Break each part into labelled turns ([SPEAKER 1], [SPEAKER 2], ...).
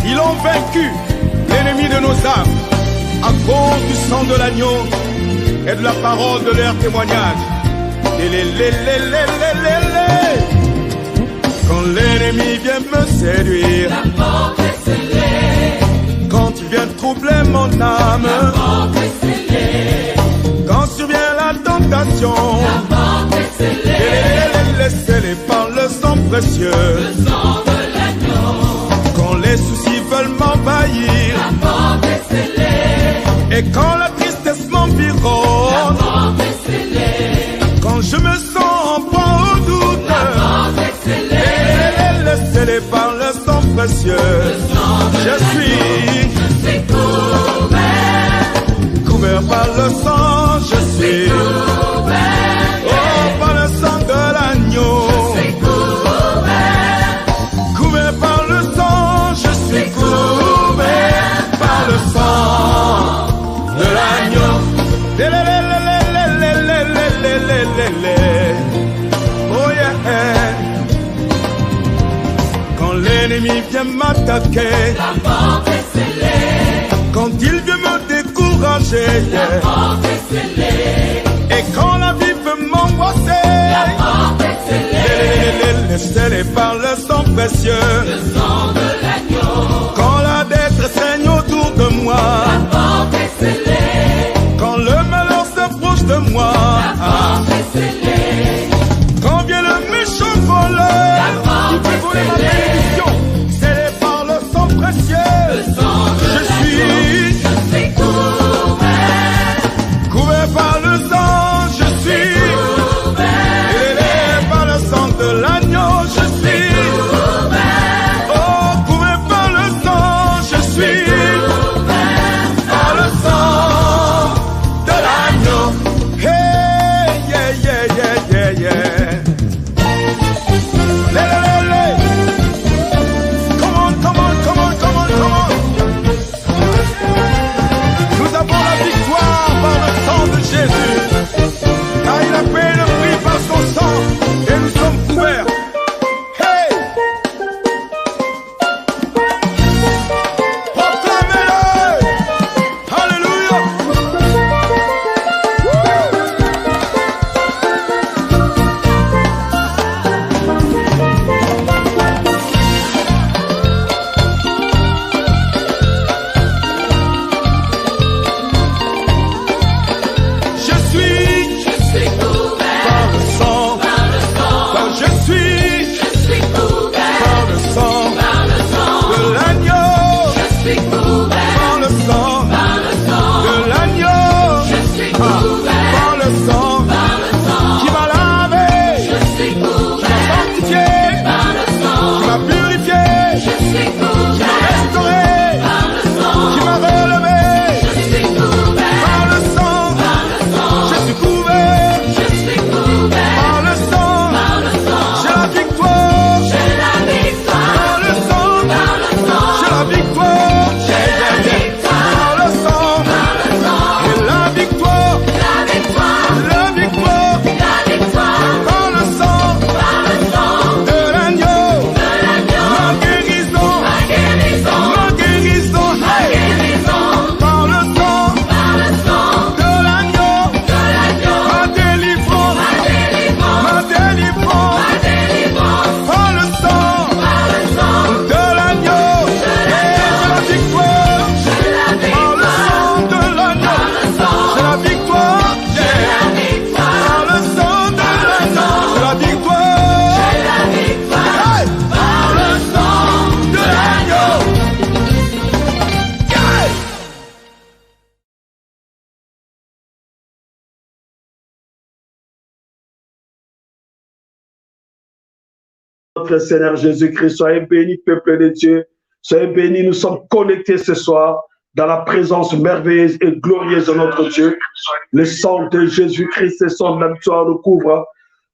[SPEAKER 1] Ils ont vaincu l'ennemi de nos âmes à cause du sang de l'agneau et de la parole de leur témoignage. Quand l'ennemi vient me séduire,
[SPEAKER 2] la porte est scellée.
[SPEAKER 1] Quand il vient troubler mon âme,
[SPEAKER 2] la porte est scellée.
[SPEAKER 1] Quand survient la tentation,
[SPEAKER 2] la porte est scellée.
[SPEAKER 1] Scellée par le sang précieux,
[SPEAKER 2] le sang de l'agneau.
[SPEAKER 1] Quand les soucis veulent m'envahir,
[SPEAKER 2] la porte est scellée.
[SPEAKER 1] Et quand la tristesse m'environne,
[SPEAKER 2] la porte est scellée.
[SPEAKER 1] Quand je me sens en proie au doute,
[SPEAKER 2] la porte est scellée.
[SPEAKER 1] Scellée par le sang précieux, je suis couvert par le sang, je suis couvert, oh, par le sang de l'agneau. Couvert par le sang, je suis couvert par le sang de l'agneau. Oh yeah. Quand l'ennemi vient m'attaquer,
[SPEAKER 2] la porte est scellée.
[SPEAKER 1] Quand il vient me décourager,
[SPEAKER 2] la porte est scellée.
[SPEAKER 1] Et quand la vie veut m'angoisser,
[SPEAKER 2] la porte est scellée.
[SPEAKER 1] Scellée par le sang précieux,
[SPEAKER 2] le sang de l'agneau.
[SPEAKER 1] Quand la détresse règne autour de moi,
[SPEAKER 2] la porte est scellée.
[SPEAKER 1] Quand le malheur s'approche de moi,
[SPEAKER 2] la porte est scellée.
[SPEAKER 1] Quand vient le méchant voleur,
[SPEAKER 2] il peut
[SPEAKER 1] voler ma bénédiction, scellée par le sang précieux,
[SPEAKER 2] le sang de
[SPEAKER 1] je suis couvert par le sang, je suis couvert par le sang de l'agneau, je suis oh, couvert par le sang, je suis par le sang de l'agneau. Hey, yeah, yeah, yeah, yeah, yeah. Come on, come on, come on, come on, come on. Nous avons la victoire par le sang de Jésus. Car il a payé le prix par son sang et nous sommes couverts. Hey! Proclamez-le! Alléluia! Je suis
[SPEAKER 2] couvert
[SPEAKER 1] par le sang,
[SPEAKER 2] par le sang.
[SPEAKER 1] je suis
[SPEAKER 2] couvert
[SPEAKER 1] par le sang
[SPEAKER 2] par le sang
[SPEAKER 1] de l'agneau,
[SPEAKER 2] je suis couvert
[SPEAKER 1] par le sang
[SPEAKER 2] par le sang
[SPEAKER 1] de l'agneau,
[SPEAKER 2] je suis couvert
[SPEAKER 1] par le sang
[SPEAKER 2] par le sang
[SPEAKER 1] qui m'a lavé,
[SPEAKER 2] je suis
[SPEAKER 1] qui m'a
[SPEAKER 2] couvert
[SPEAKER 1] sanctifié,
[SPEAKER 2] par le sang
[SPEAKER 1] qui m'a purifié,
[SPEAKER 2] je suis
[SPEAKER 1] qui m'a
[SPEAKER 2] couvert
[SPEAKER 1] restauré,
[SPEAKER 2] par le sang
[SPEAKER 1] qui m'a relevé,
[SPEAKER 2] je suis couvert
[SPEAKER 1] par le sang,
[SPEAKER 2] par le sang
[SPEAKER 1] je suis couvert,
[SPEAKER 2] je suis couvert
[SPEAKER 1] par le sang,
[SPEAKER 2] par le sang
[SPEAKER 1] j'ai la victoire,
[SPEAKER 2] j'ai la victoire
[SPEAKER 1] par le sang,
[SPEAKER 2] par le sang
[SPEAKER 1] j'ai la victoire,
[SPEAKER 2] j'ai la victoire
[SPEAKER 1] par le sang,
[SPEAKER 2] par le sang
[SPEAKER 1] et la victoire,
[SPEAKER 2] la victoire
[SPEAKER 1] la victoire,
[SPEAKER 2] la victoire
[SPEAKER 1] par le sang
[SPEAKER 2] par le sang
[SPEAKER 1] de l'agneau,
[SPEAKER 2] de l'agneau
[SPEAKER 1] ma guérison,
[SPEAKER 2] ma guérison
[SPEAKER 1] ma guérison,
[SPEAKER 2] ma
[SPEAKER 1] hey,
[SPEAKER 2] guérison
[SPEAKER 1] par le sang
[SPEAKER 2] par le sang
[SPEAKER 1] de l'agneau,
[SPEAKER 2] de l'agneau
[SPEAKER 1] ma délivrance,
[SPEAKER 2] ma délivrance
[SPEAKER 1] ma délivrance,
[SPEAKER 2] ma délivrance
[SPEAKER 1] par le sang
[SPEAKER 2] par le sang
[SPEAKER 1] de l'agneau, et j'ai la victoire,
[SPEAKER 2] j'ai la
[SPEAKER 1] par le sang
[SPEAKER 2] victoire
[SPEAKER 1] de l'agneau,
[SPEAKER 2] par le sang
[SPEAKER 1] j'ai la victoire,
[SPEAKER 2] j'ai la victoire
[SPEAKER 1] par le sang de l'agneau, j'ai la victoire,
[SPEAKER 2] j'ai la victoire
[SPEAKER 1] hey,
[SPEAKER 2] par le sang
[SPEAKER 1] de l'agneau, hey.
[SPEAKER 3] Notre Seigneur Jésus-Christ, soyez bénis, peuple de Dieu. Soyez bénis, nous sommes connectés ce soir dans la présence merveilleuse et glorieuse de notre Dieu. Le sang de Jésus-Christ, le sang de la victoire nous couvre.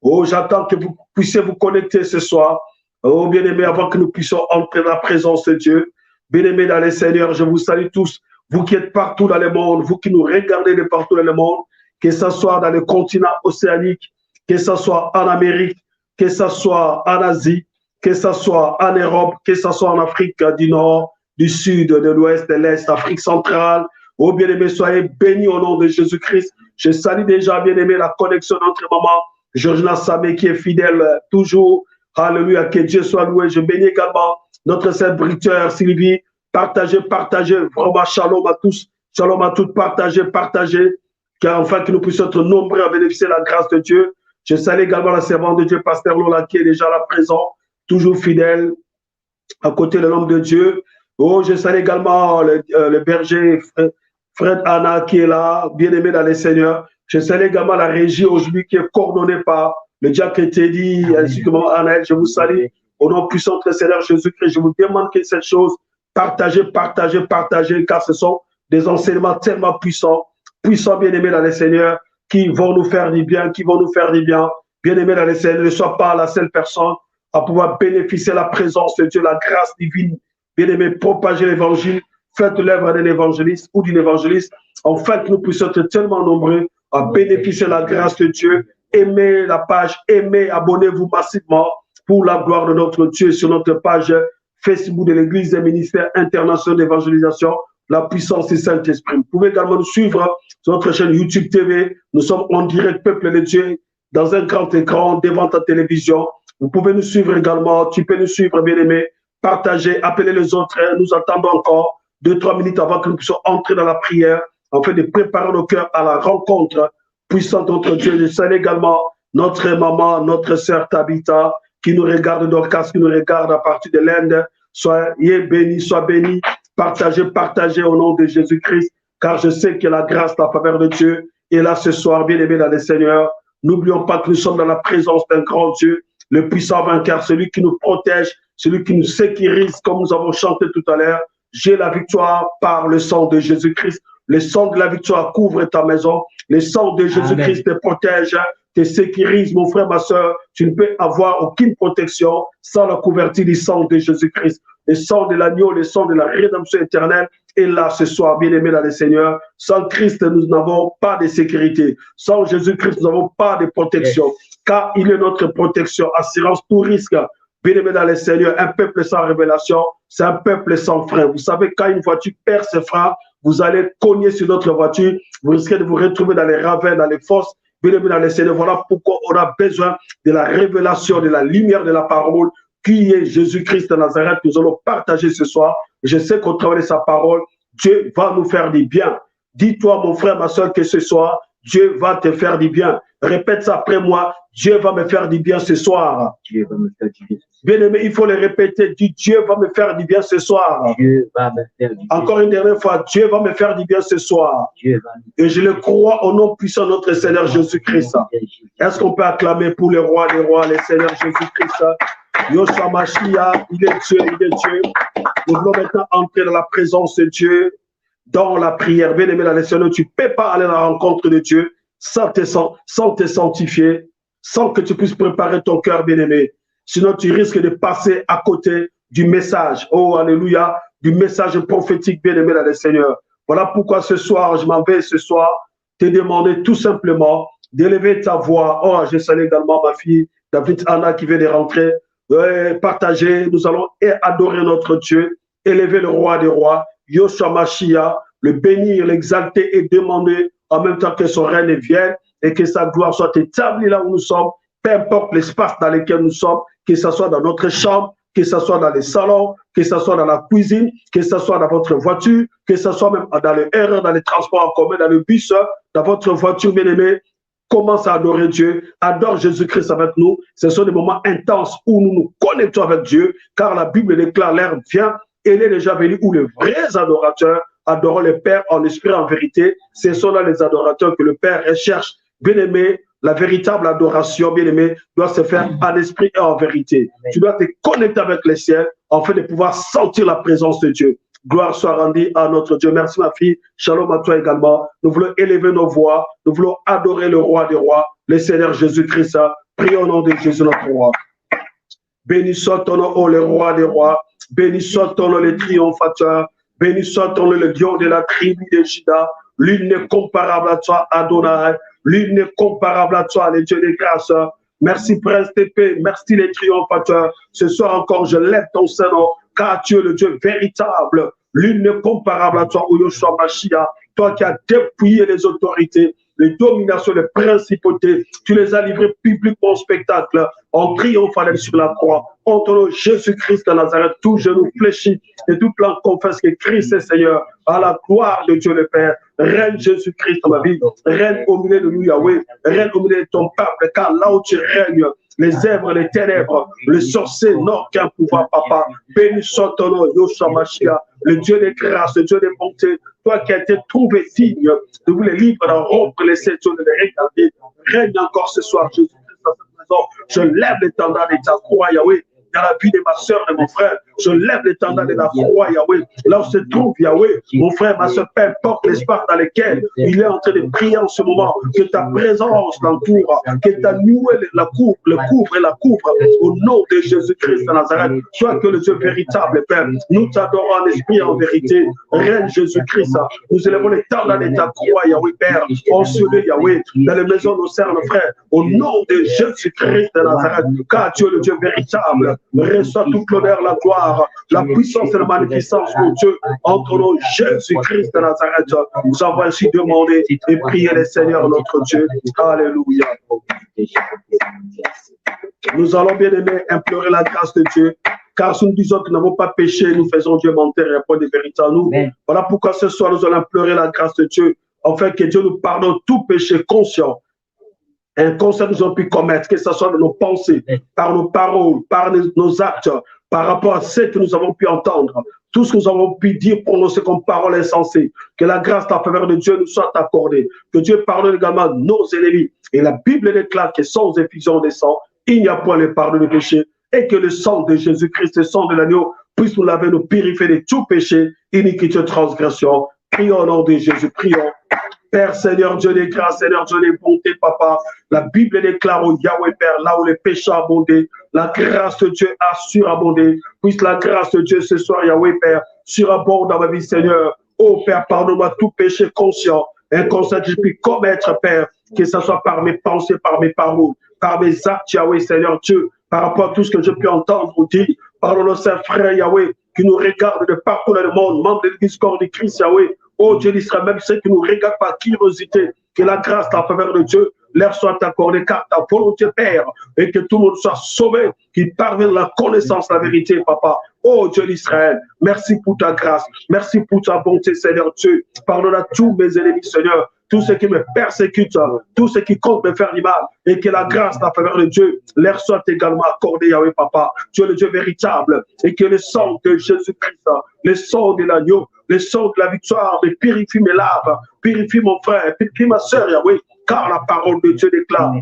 [SPEAKER 3] Oh, j'attends que vous puissiez vous connecter ce soir. Oh, bien-aimés, avant que nous puissions entrer dans la présence de Dieu. Bien-aimés dans les Seigneurs, je vous salue tous. Vous qui êtes partout dans le monde, vous qui nous regardez de partout dans le monde, que ce soit dans le continent océanique, que ce soit en Amérique, que ce soit en Asie, que ce soit en Europe, que ce soit en Afrique du Nord, du sud, de l'ouest, de l'est, Afrique centrale. Oh bien-aimé, soyez bénis au nom de Jésus-Christ. Je salue déjà, bien-aimé, la connexion entre maman Georgina Samé qui est fidèle toujours. Alléluia, que Dieu soit loué. Je bénis également notre serviteur Sylvie. Partagez, partagez. Vraiment, shalom à tous. Shalom à toutes. Partagez, partagez. Car enfin que nous puissions être nombreux à bénéficier de la grâce de Dieu. Je salue également la servante de Dieu, Pasteur Lola, qui est déjà là présent, toujours fidèle, à côté de l'homme de Dieu. Oh, je salue également le berger, Fred Anna, qui est là, bien-aimé dans les Seigneurs. Je salue également la régie aujourd'hui, qui est coordonnée par le diacre Teddy, ainsi que maman Anaël. Je vous salue au nom puissant de Seigneur Jésus-Christ. Je vous demande que cette chose, partagez, partagez, partagez, car ce sont des enseignements tellement puissants, bien-aimés dans les Seigneurs, qui vont nous faire du bien, qui vont nous faire du bien. Bien-aimés dans les Seigneurs, ne sois pas la seule personne à pouvoir bénéficier de la présence de Dieu, la grâce divine. Bien-aimés, propagez l'évangile, faites l'œuvre d'un évangéliste ou d'une évangéliste, afin que nous puissions être tellement nombreux à bénéficier de la grâce de Dieu. Aimez la page, aimez, abonnez-vous massivement pour la gloire de notre Dieu sur notre page Facebook de l'Église des ministères internationaux d'évangélisation, la puissance du Saint-Esprit. Vous pouvez également nous suivre sur notre chaîne YouTube TV. Nous sommes en direct, peuple de Dieu, dans un grand écran devant ta télévision. Vous pouvez nous suivre également. Tu peux nous suivre, bien-aimés. Partagez, appelez les autres. Nous attendons encore 2-3 minutes avant que nous puissions entrer dans la prière, afin de préparer nos cœurs à la rencontre puissante de notre Dieu. Je salue également notre maman, notre sœur Tabitha, qui nous regarde d'Orcas, qui nous regarde à partir de l'Inde. Soyez bénis, sois bénis. Partagez, partagez au nom de Jésus-Christ, car je sais que la grâce, la faveur de Dieu est là ce soir, bien-aimés dans les Seigneurs. N'oublions pas que nous sommes dans la présence d'un grand Dieu, le puissant vainqueur, celui qui nous protège, celui qui nous sécurise, comme nous avons chanté tout à l'heure. J'ai la victoire par le sang de Jésus-Christ. Le sang de la victoire couvre ta maison. Le sang de Jésus-Christ te protège, te sécurise, mon frère, ma soeur. Tu ne peux avoir aucune protection sans la couverture du sang de Jésus-Christ. Le sang de l'agneau, le sang de la rédemption éternelle est là ce soir, bien-aimés dans le Seigneur. Sans Christ, nous n'avons pas de sécurité. Sans Jésus-Christ, nous n'avons pas de protection. Car il est notre protection, assurance, tout risque. Bien-aimés dans le Seigneur, un peuple sans révélation, c'est un peuple sans frein. Vous savez, quand une voiture perd ses freins, vous allez cogner sur notre voiture, vous risquez de vous retrouver dans les ravins, dans les fosses. Bien-aimés dans le Seigneur, voilà pourquoi on a besoin de la révélation, de la lumière de la parole, qui est Jésus-Christ de Nazareth. Nous allons partager ce soir. Je sais qu'au travers de sa parole, Dieu va nous faire du bien. Dis-toi, mon frère, ma soeur, que ce soir, Dieu va te faire du bien. Répète ça après moi. Dieu va me faire du bien ce soir.
[SPEAKER 4] Dieu va me faire du bien.
[SPEAKER 3] Bien-aimé, il faut le répéter. Dis, Dieu va me faire du bien ce soir.
[SPEAKER 4] Dieu va me faire du bien.
[SPEAKER 3] Encore une dernière fois, Dieu va me faire du bien ce soir.
[SPEAKER 4] Dieu va me
[SPEAKER 3] Et je le crois au nom puissant de notre Seigneur Jésus-Christ. Est-ce qu'on peut acclamer pour le roi des rois, le Seigneur Jésus-Christ? Yoshua Mashiach, il est Dieu, il est Dieu. Nous voulons maintenant entrer dans la présence de Dieu, dans la prière. Bien-aimé dans les Seigneur, tu ne peux pas aller à la rencontre de Dieu sans te sanctifier, sans que tu puisses préparer ton cœur, bien-aimé. Sinon, tu risques de passer à côté du message. Oh, alléluia, du message prophétique, bien-aimé dans les Seigneur. Voilà pourquoi ce soir, je m'en vais ce soir te demander tout simplement d'élever ta voix. Oh, je salue également ma fille, David Anna, qui vient de rentrer. Partager, nous allons adorer notre Dieu, élever le roi des rois, Yoshua Mashiach, le bénir, l'exalter et demander en même temps que son règne vienne et que sa gloire soit établie là où nous sommes, peu importe l'espace dans lequel nous sommes, que ce soit dans notre chambre, que ce soit dans les salons, que ce soit dans la cuisine, que ce soit dans votre voiture, que ce soit même dans le RR, dans les transports en commun, dans le bus, dans votre voiture, bien-aimé. Commence à adorer Dieu, adore Jésus-Christ avec nous. Ce sont des moments intenses où nous nous connectons avec Dieu, car la Bible déclare l'heure vient, elle est déjà venue où les vrais adorateurs adorent le Père en esprit, en vérité. Ce sont là les adorateurs que le Père recherche. Bien-aimé, la véritable adoration, bien-aimé, doit se faire en esprit et en vérité. Amen. Tu dois te connecter avec les ciels afin de pouvoir sentir la présence de Dieu. Gloire soit rendue à notre Dieu. Merci ma fille. Shalom à toi également. Nous voulons élever nos voix. Nous voulons adorer le roi des rois, le Seigneur Jésus-Christ. Prions au nom de Jésus notre roi. Béni soit ton nom, oh, le roi des rois. Béni soit ton nom, le triomphateur. Béni soit ton nom, le lion de la tribu de Juda. L'une n'est comparable à toi, Adonai. L'une n'est comparable à toi, les dieux des grâces. Merci Prince de paix. Merci les triomphateurs. Ce soir encore, je lève ton Saint-Nom, car tu es le Dieu véritable, l'une n'est comparable à toi, ô Yoshua Mashiach, toi qui as dépouillé les autorités, les dominations, les principautés, tu les as livrées publiquement au spectacle, en triomphe sur la croix. En ton nom, Jésus-Christ de Nazareth, tout genou fléchit et toute langue confesse que Christ est Seigneur, à la gloire de Dieu le Père. Règne Jésus-Christ dans ma vie, règne au milieu de nous, Yahweh, règne au milieu de ton peuple, car là où tu règnes, les œuvres, les ténèbres, les sorciers n'ont qu'un pouvoir, papa. Béni soit ton nom, Yoshua Mashiach, le Dieu des grâces, le Dieu des bontés, toi qui as été trouvé digne de vous les livres d'en rompre les séjours de les regarder. Règne encore ce soir, Jésus-Christ, dans cette maison. Je lève l'étendard de ta croix, Yahweh, dans la vie de ma soeur, de mon frère. Je lève l'étendard de la croix, Yahweh. Là où se trouve, Yahweh, mon frère, ma soeur, peu importe l'espace dans lequel il est en train de prier en ce moment, que ta présence l'entoure, que ta nouée le couvre et la couvre au nom de Jésus-Christ de Nazareth. Sois que le Dieu véritable, Père, nous t'adorons en esprit et en vérité. Règne Jésus-Christ, nous élevons l'étendard de ta croix, Yahweh, Père, en celui, Yahweh, dans les maisons de nos sœurs, nos frères, au nom de Jésus-Christ de Nazareth, car tu es le Dieu véritable. Reçois toute l'honneur, la gloire, la puissance et la magnificence de Dieu entre nous, Jésus-Christ de Nazareth. Nous avons ainsi demandé et prié le Seigneur notre Dieu. Alléluia. Nous allons bien aimer implorer la grâce de Dieu, car si nous disons que nous n'avons pas péché, nous faisons Dieu mentir et pas de vérité en nous. Voilà pourquoi ce soir nous allons implorer la grâce de Dieu, afin que Dieu nous pardonne tout péché conscient. Inconscient que nous avons pu commettre, que ce soit de nos pensées, par nos paroles, par nos actes, par rapport à ce que nous avons pu entendre, tout ce que nous avons pu dire, prononcer comme parole insensée, que la grâce en faveur de Dieu nous soit accordée, que Dieu pardonne également nos ennemis. Et la Bible déclare que sans effusion des sangs, il n'y a point le pardon des péchés, et que le sang de Jésus-Christ, le sang de l'agneau, puisse nous laver, nous purifier de tout péché, iniquité, transgression. Prions au nom de Jésus, prions. Père, Seigneur Dieu des grâces, Seigneur Dieu des bontés, Papa, la Bible déclare au Yahweh, Père, là où les péchés abondent, la grâce de Dieu a surabondé. Puisse la grâce de Dieu ce soir, Yahweh, Père, surabonde dans ma vie, Seigneur. Oh Père, pardonne-moi tout péché conscient, inconscient que je puis commettre, Père, que ce soit par mes pensées, par mes paroles, par mes actes, Yahweh, Seigneur Dieu, par rapport à tout ce que je peux entendre ou dire. Pardonne-nous, Saint frère, Yahweh, qui nous regarde de partout dans le monde, membre de l'Église corps de Christ, Yahweh. Oh Dieu d'Israël, même ceux qui nous regardent par curiosité, que la grâce en faveur de Dieu leur soit accordée, car ta volonté, Père, et que tout le monde soit sauvé, qu'ils parviennent à la connaissance, la vérité, Papa. Oh Dieu d'Israël, merci pour ta grâce, merci pour ta bonté, Seigneur Dieu. Pardonne à tous mes ennemis, Seigneur, tous ceux qui me persécutent, tous ceux qui comptent me faire du mal, et que la grâce en faveur de Dieu leur soit également accordée, Yahweh, Papa. Tu es le Dieu véritable, et que le sang de Jésus-Christ, le sang de l'agneau, le sang de la victoire, me purifie mes larmes, purifie mon frère, purifie ma soeur, Yahweh, car la parole de Dieu déclare,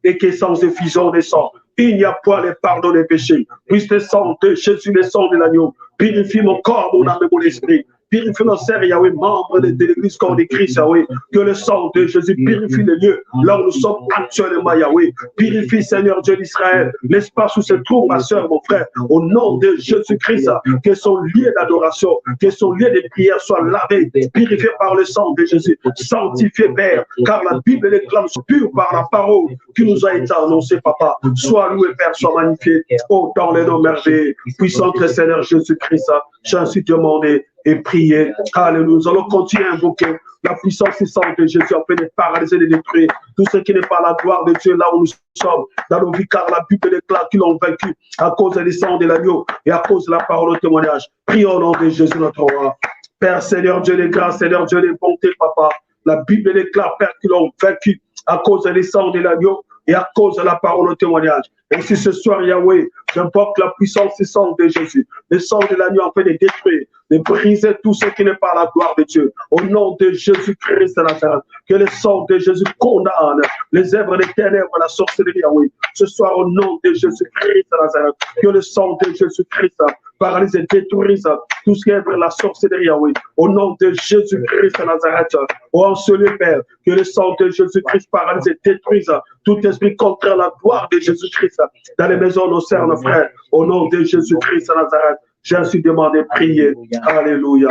[SPEAKER 3] et que sans effusion des sangs, il n'y a point le pardon des péchés. Puisse le sang de Jésus, le sang de l'agneau, purifie mon corps, mon âme et mon esprit. Purifie nos sœurs, Yahweh, membres de l'Église corps de Christ, Yahweh. Que le sang de Jésus purifie les lieux là où nous sommes actuellement, Yahweh. Purifie, Seigneur Dieu d'Israël, l'espace où se trouve ma sœur, mon frère. Au nom de Jésus-Christ, que son lieu d'adoration, que son lieu de prière soit lavé, purifié par le sang de Jésus, sanctifié, Père, car la Bible déclare pure par la parole qui nous a été annoncée, Papa. Sois loué, Père, sois magnifié. Oh, dans les noms merveilleux, puissant le Seigneur Jésus-Christ, j'ai ainsi demandé et prier. Alléluia. Nous allons continuer à invoquer la puissance puissante de Jésus afin de paralyser et de détruire tout ce qui n'est pas la gloire de Dieu là où nous sommes dans nos vies, car la Bible déclare qu'ils l'ont vaincu à cause du sang de l'agneau et à cause de la parole au témoignage. Prions au nom de Jésus notre roi. Père, Seigneur Dieu des grâces, Seigneur Dieu des bontés, Papa. La Bible déclare, Père, qu'ils l'ont vaincu à cause du sang de l'agneau et à cause de la parole au témoignage. Et si ce soir, Yahweh, j'invoque la puissance du sang de Jésus, le sang de l'agneau en fait de détruire, de briser tout ce qui n'est pas la gloire de Dieu. Au nom de Jésus-Christ de Nazareth, que le sang de Jésus condamne les œuvres des ténèbres, la sorcellerie, Yahweh. Ce soir, au nom de Jésus-Christ de Nazareth, que le sang de Jésus-Christ paralyse et détruise tout ce qui est la sorcellerie, Yahweh. Au nom de Jésus-Christ de Nazareth, ô enseigné, Père, que le sang de Jésus-Christ paralyse et détruise tout esprit contraire à la gloire de Jésus-Christ dans les maisons de nos sœurs, nos frères. Au nom de Jésus-Christ de Nazareth, j'ai ainsi demandé, prier. Alléluia.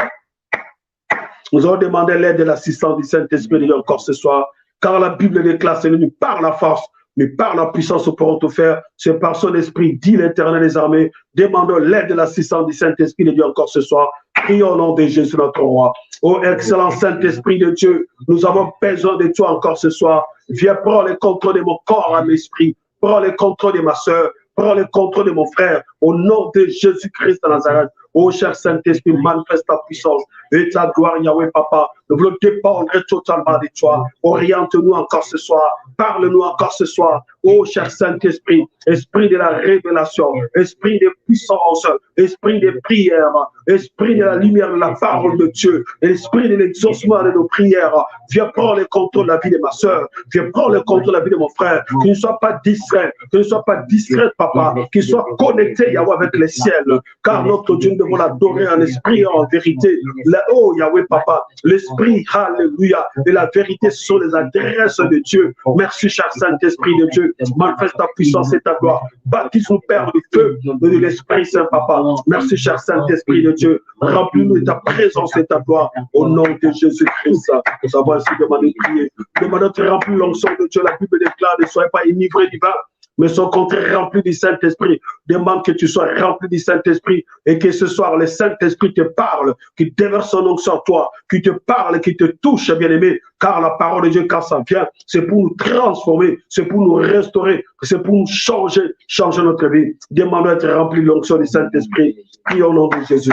[SPEAKER 3] Nous allons demander l'aide de l'assistance du Saint-Esprit encore ce soir, car la Bible déclare, c'est venu par la force. mais par la puissance nous pourrons tout faire. C'est par son esprit, dit l'Éternel des armées. Demandons l'aide de l'assistance du Saint-Esprit de Dieu encore ce soir. Prions au nom de Jésus notre roi. Ô excellent Saint-Esprit de Dieu, nous avons besoin de toi encore ce soir. Viens prendre le contrôle de mon corps à l'esprit. Prends le contrôle de ma soeur. Prends le contrôle de mon frère. Au nom de Jésus-Christ de Nazareth. Ô cher Saint-Esprit, manifeste ta puissance et ta gloire, Yahweh, Papa. Nous voulons dépendre totalement de toi. Oriente-nous encore ce soir. Parle-nous encore ce soir. Ô cher Saint-Esprit, esprit de la révélation, esprit de puissance, esprit de prière, esprit de la lumière de la parole de Dieu, esprit de l'exaucement de nos prières. Viens prendre le contrôle de la vie de ma soeur. Viens prendre le contrôle de la vie de mon frère. Qu'il ne soit pas distrait, qu'il ne soit pas distrait, Papa. Qu'il soit connecté, Yahweh, avec les ciels. Car notre Dieu, nous devons l'adorer en esprit et en vérité. Oh, Yahweh, Papa, l'esprit, alléluia, et la vérité sont les adresses de Dieu. Merci, cher Saint-Esprit de Dieu. Manifeste ta puissance et ta gloire. Baptise-nous, Père, du feu de l'Esprit Saint, Papa. Merci, cher Saint-Esprit de Dieu. Remplis-nous de ta présence et ta gloire. Au nom de Jésus-Christ, nous avons ainsi demandé de prier. Demandons de remplir l'onction de Dieu. La Bible déclare, ne soyez pas enivrés du vin, mais son contraire rempli du Saint-Esprit. Demande que tu sois rempli du Saint-Esprit et que ce soir, le Saint-Esprit te parle, qu'il déverse son onction sur toi, qu'il te parle, qu'il te touche, bien-aimé, car la parole de Dieu, quand ça vient, c'est pour nous transformer, c'est pour nous restaurer, c'est pour nous changer notre vie. Demandons d'être rempli de l'onction du Saint-Esprit. Prions au nom de Jésus.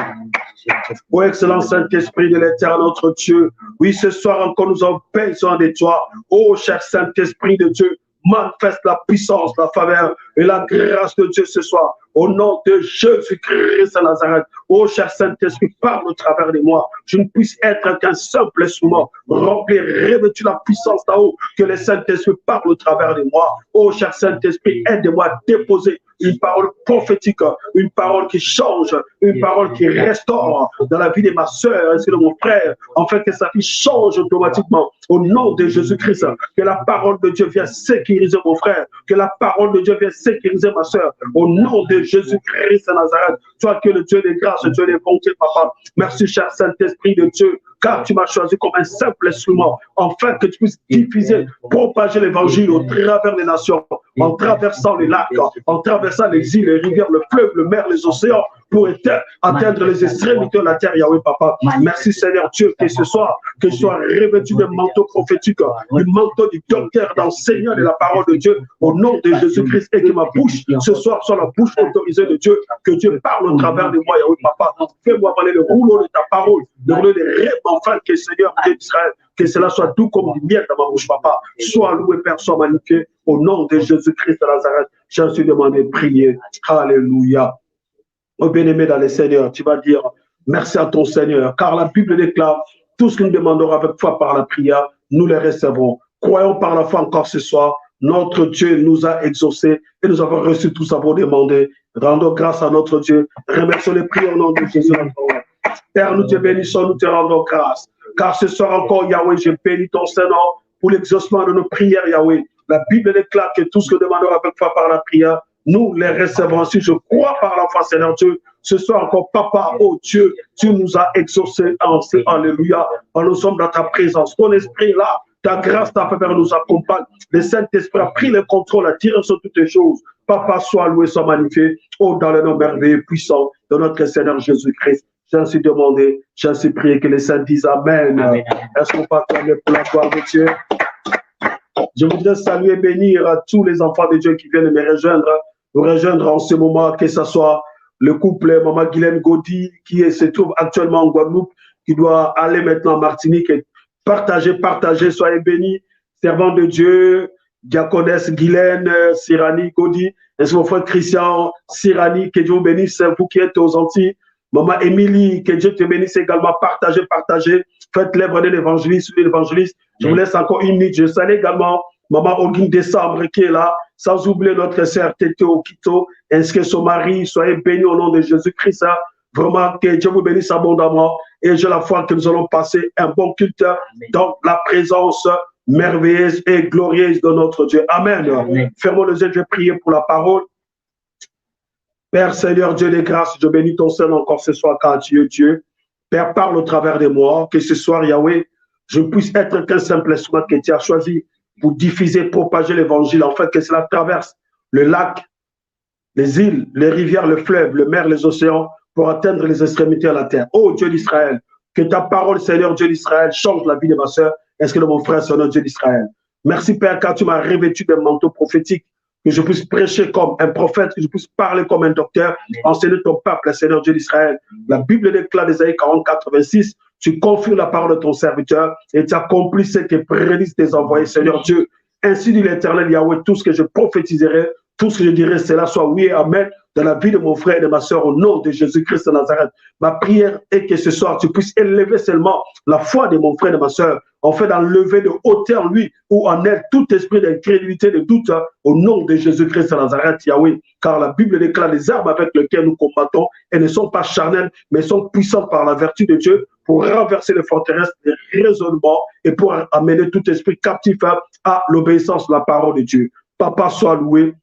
[SPEAKER 3] Ô excellent Saint-Esprit de l'Éternel, notre Dieu, oui, ce soir encore, nous avons besoin de toi. Ô cher Saint-Esprit de Dieu, manifeste la puissance, la faveur et la grâce de Dieu ce soir. Au nom de Jésus-Christ à Nazareth. Ô cher Saint-Esprit, parle au travers de moi. Je ne puisse être qu'un simple instrument. Remplis, revêtu la puissance d'en haut. Que le Saint-Esprit parle au travers de moi. Ô cher Saint-Esprit, aide-moi à déposer une parole prophétique, une parole qui change, une parole qui restaure dans la vie de ma soeur et de mon frère, afin que sa vie change automatiquement. Au nom de Jésus-Christ, que la parole de Dieu vienne sécuriser mon frère, que la parole de Dieu vienne sécuriser ma soeur. Au nom de Jésus-Christ de Nazareth, toi que le Dieu des grâces, Dieu des bontés, Papa. Merci, cher Saint-Esprit de Dieu, car tu m'as choisi comme un simple instrument, afin que tu puisses diffuser, propager l'évangile au travers des nations, en traversant les lacs, en traversant les îles, les rivières, le fleuve, le mer, les océans, pour atteindre les extrémités de la terre, Yahweh, Papa. Merci, Seigneur Dieu, que ce soir, que je sois revêtu d'un manteau prophétique, du manteau du docteur, d'enseignant de la parole de Dieu, au nom de Jésus-Christ, et que ma bouche, ce soir, soit la bouche autorisée de Dieu, que Dieu parle au travers de moi, Yahweh, Papa. Fais-moi parler le rouleau de ta parole, le rouleau des rêves, enfin, que Seigneur Dieu d'Israël, que cela soit doux comme du miel dans ma bouche, Papa. Sois loué, Père, sois magnifié, au nom de Jésus-Christ de Nazareth. J'en suis demandé de prier. Alléluia. Oh bien-aimé dans le Seigneur, tu vas dire merci à ton Seigneur, car la Bible déclare tout ce que nous demandons avec foi par la prière, nous les recevrons. Croyons par la foi encore ce soir, notre Dieu nous a exaucés et nous avons reçu tout ça pour demander. Rendons grâce à notre Dieu. Remercions les prières au nom de Jésus. Père, nous te bénissons, nous te rendons grâce. Car ce soir encore, Yahweh, je bénis ton Seigneur pour l'exaucement de nos prières, Yahweh. La Bible déclare que tout ce que nous demandons avec foi par la prière, nous les recevons. Si je crois par la foi, Seigneur Dieu, ce soir encore, Papa, oh Dieu, tu nous as exaucés. Alléluia. Nous sommes dans ta présence. Ton esprit est là. Ta grâce, ta faveur nous accompagne. Le Saint-Esprit a pris le contrôle, a tiré sur toutes les choses. Papa, sois loué, sois magnifié. Oh, dans le nom merveilleux, puissant de notre Seigneur Jésus-Christ. J'ai ainsi demandé, j'ai ainsi prié que les saints disent Amen. Est-ce qu'on peut acclamer pour la gloire de Dieu? Je voudrais saluer et bénir à tous les enfants de Dieu qui viennent me rejoindre en ce moment, que ce soit le couple Maman Guylaine Gaudy qui se trouve actuellement en Guadeloupe, qui doit aller maintenant en Martinique et partager, soyez bénis, servants de Dieu, diaconesse Guylaine Sirani Gaudy, et mon frère Christian Sirani, que Dieu vous bénisse, vous qui êtes aux Antilles. Maman Émilie, que Dieu te bénisse également. Partagez. Faites l'œuvre de l'évangéliste. Je vous laisse encore une minute. Je salue également Maman Ogin Décembre qui est là. Sans oublier notre sœur Tété Okito, ainsi que son mari. Soyez bénis au nom de Jésus-Christ. Vraiment, que Dieu vous bénisse abondamment. Et j'ai la foi que nous allons passer un bon culte dans la présence merveilleuse et glorieuse de notre Dieu. Amen. Fermons les yeux, je vais prier pour la parole. Père Seigneur, Dieu des grâces, je bénis ton Seigneur encore ce soir, car tu es Dieu. Père, parle au travers de moi, que ce soir, Yahweh, je puisse être qu'un simple instrument que tu as choisi pour diffuser, propager l'évangile, en fait, que cela traverse le lac, les îles, les rivières, le fleuve, le mer, les océans, pour atteindre les extrémités de la terre. Oh Dieu d'Israël, que ta parole, Seigneur Dieu d'Israël, change la vie de ma soeur, ainsi que de mon frère, Seigneur Dieu d'Israël. Merci Père, car tu m'as revêtu d'un manteau prophétique, que je puisse prêcher comme un prophète, que je puisse parler comme un docteur, enseigner ton peuple, Seigneur Dieu d'Israël. La Bible déclare d'Ésaïe 44, 26, tu confirmes la parole de ton serviteur et tu accomplis ce que prédisent tes envoyés, Seigneur Dieu. Ainsi dit l'Éternel Yahweh, tout ce que je prophétiserai, tout ce que je dirai, cela soit oui et amen dans la vie de mon frère et de ma soeur au nom de Jésus-Christ de Nazareth. Ma prière est que ce soir, tu puisses élever seulement la foi de mon frère et de ma soeur, en fait d'enlever de hauteur en lui ou en elle tout esprit d'incrédulité, de doute au nom de Jésus-Christ de Nazareth, Yahweh. Car la Bible déclare les armes avec lesquelles nous combattons, elles ne sont pas charnelles, mais sont puissantes par la vertu de Dieu pour renverser les forteresses, les raisonnements et pour amener tout esprit captif à l'obéissance de la parole de Dieu. Papa, sois loué,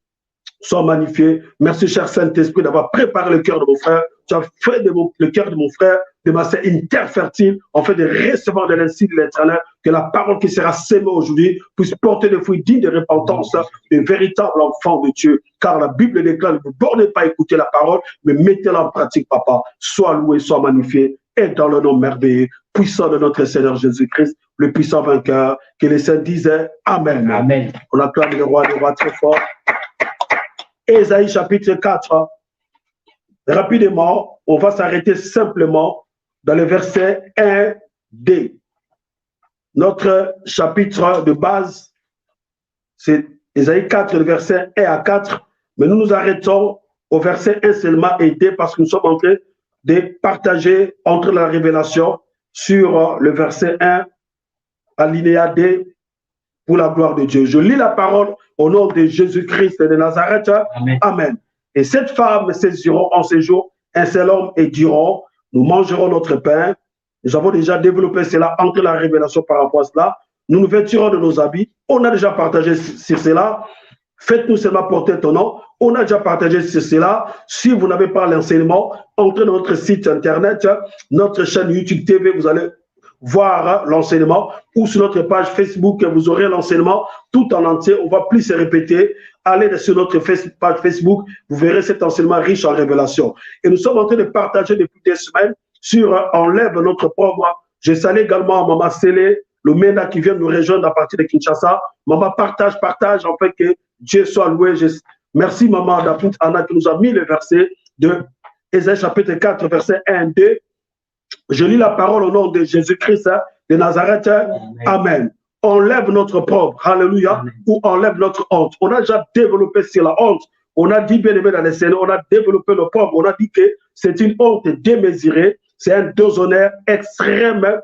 [SPEAKER 3] sois magnifié. Merci, cher Saint-Esprit, d'avoir préparé le cœur de mon frère. Tu as fait le cœur de mon frère, de ma sœur, une terre fertile, en fait de recevoir de l'insigne de l'Éternel, que la parole qui sera sémée aujourd'hui puisse porter des fruits dignes de repentance, de véritables enfants de Dieu. Car la Bible déclare, ne vous bornez pas à écouter la parole, mais mettez-la en pratique, papa. Sois loué, sois magnifié, et dans le nom merveilleux, puissant de notre Seigneur Jésus-Christ, le puissant vainqueur, que les saints disaient Amen.
[SPEAKER 4] Amen.
[SPEAKER 3] On acclame le roi très fort. Ésaïe chapitre 4. Rapidement, on va s'arrêter simplement dans le verset 1d. Notre chapitre de base, c'est Ésaïe 4, le verset 1 à 4. Mais nous nous arrêtons au verset 1 seulement et D parce que nous sommes en train de partager entre la révélation sur le verset 1 alinéa D pour la gloire de Dieu. Je lis la parole au nom de Jésus-Christ de Nazareth. Amen. Amen. Et cette femme saisiront en ces jours un seul homme et diront, nous mangerons notre pain. Nous avons déjà développé cela entre la révélation par rapport à cela. Nous nous vêtirons de nos habits. On a déjà partagé sur cela. Faites-nous seulement porter ton nom. On a déjà partagé sur cela. Si vous n'avez pas l'enseignement, entrez dans notre site internet, notre chaîne YouTube TV, vous allez voir l'enseignement, ou sur notre page Facebook, vous aurez l'enseignement tout en entier. On ne va plus se répéter. Allez sur notre page Facebook, vous verrez cet enseignement riche en révélation. Et nous sommes en train de partager depuis des semaines sur Enlève notre pauvre. Je salue également Maman Sélé, le MENA qui vient nous rejoindre à partir de Kinshasa. Maman, partage, en fait que Dieu soit loué. Merci Maman Dapout Anna qui nous a mis le verset de Ésaïe chapitre 4, verset 1 2. Je lis la parole au nom de Jésus-Christ de Nazareth. Amen. Amen. Enlève notre pauvre, alléluia, Amen. Ou enlève notre honte. On a déjà développé sur la honte. On a dit, bien aimé dans les scènes, on a développé le pauvre. On a dit que c'est une honte démesurée, c'est un déshonneur extrême,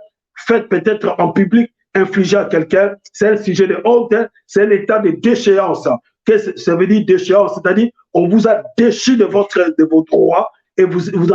[SPEAKER 3] fait peut-être en public, infligé à quelqu'un. C'est un sujet de honte, c'est un état de déchéance. Qu'est-ce que ça veut dire déchéance? C'est-à-dire, on vous a déchu de vos droits et vous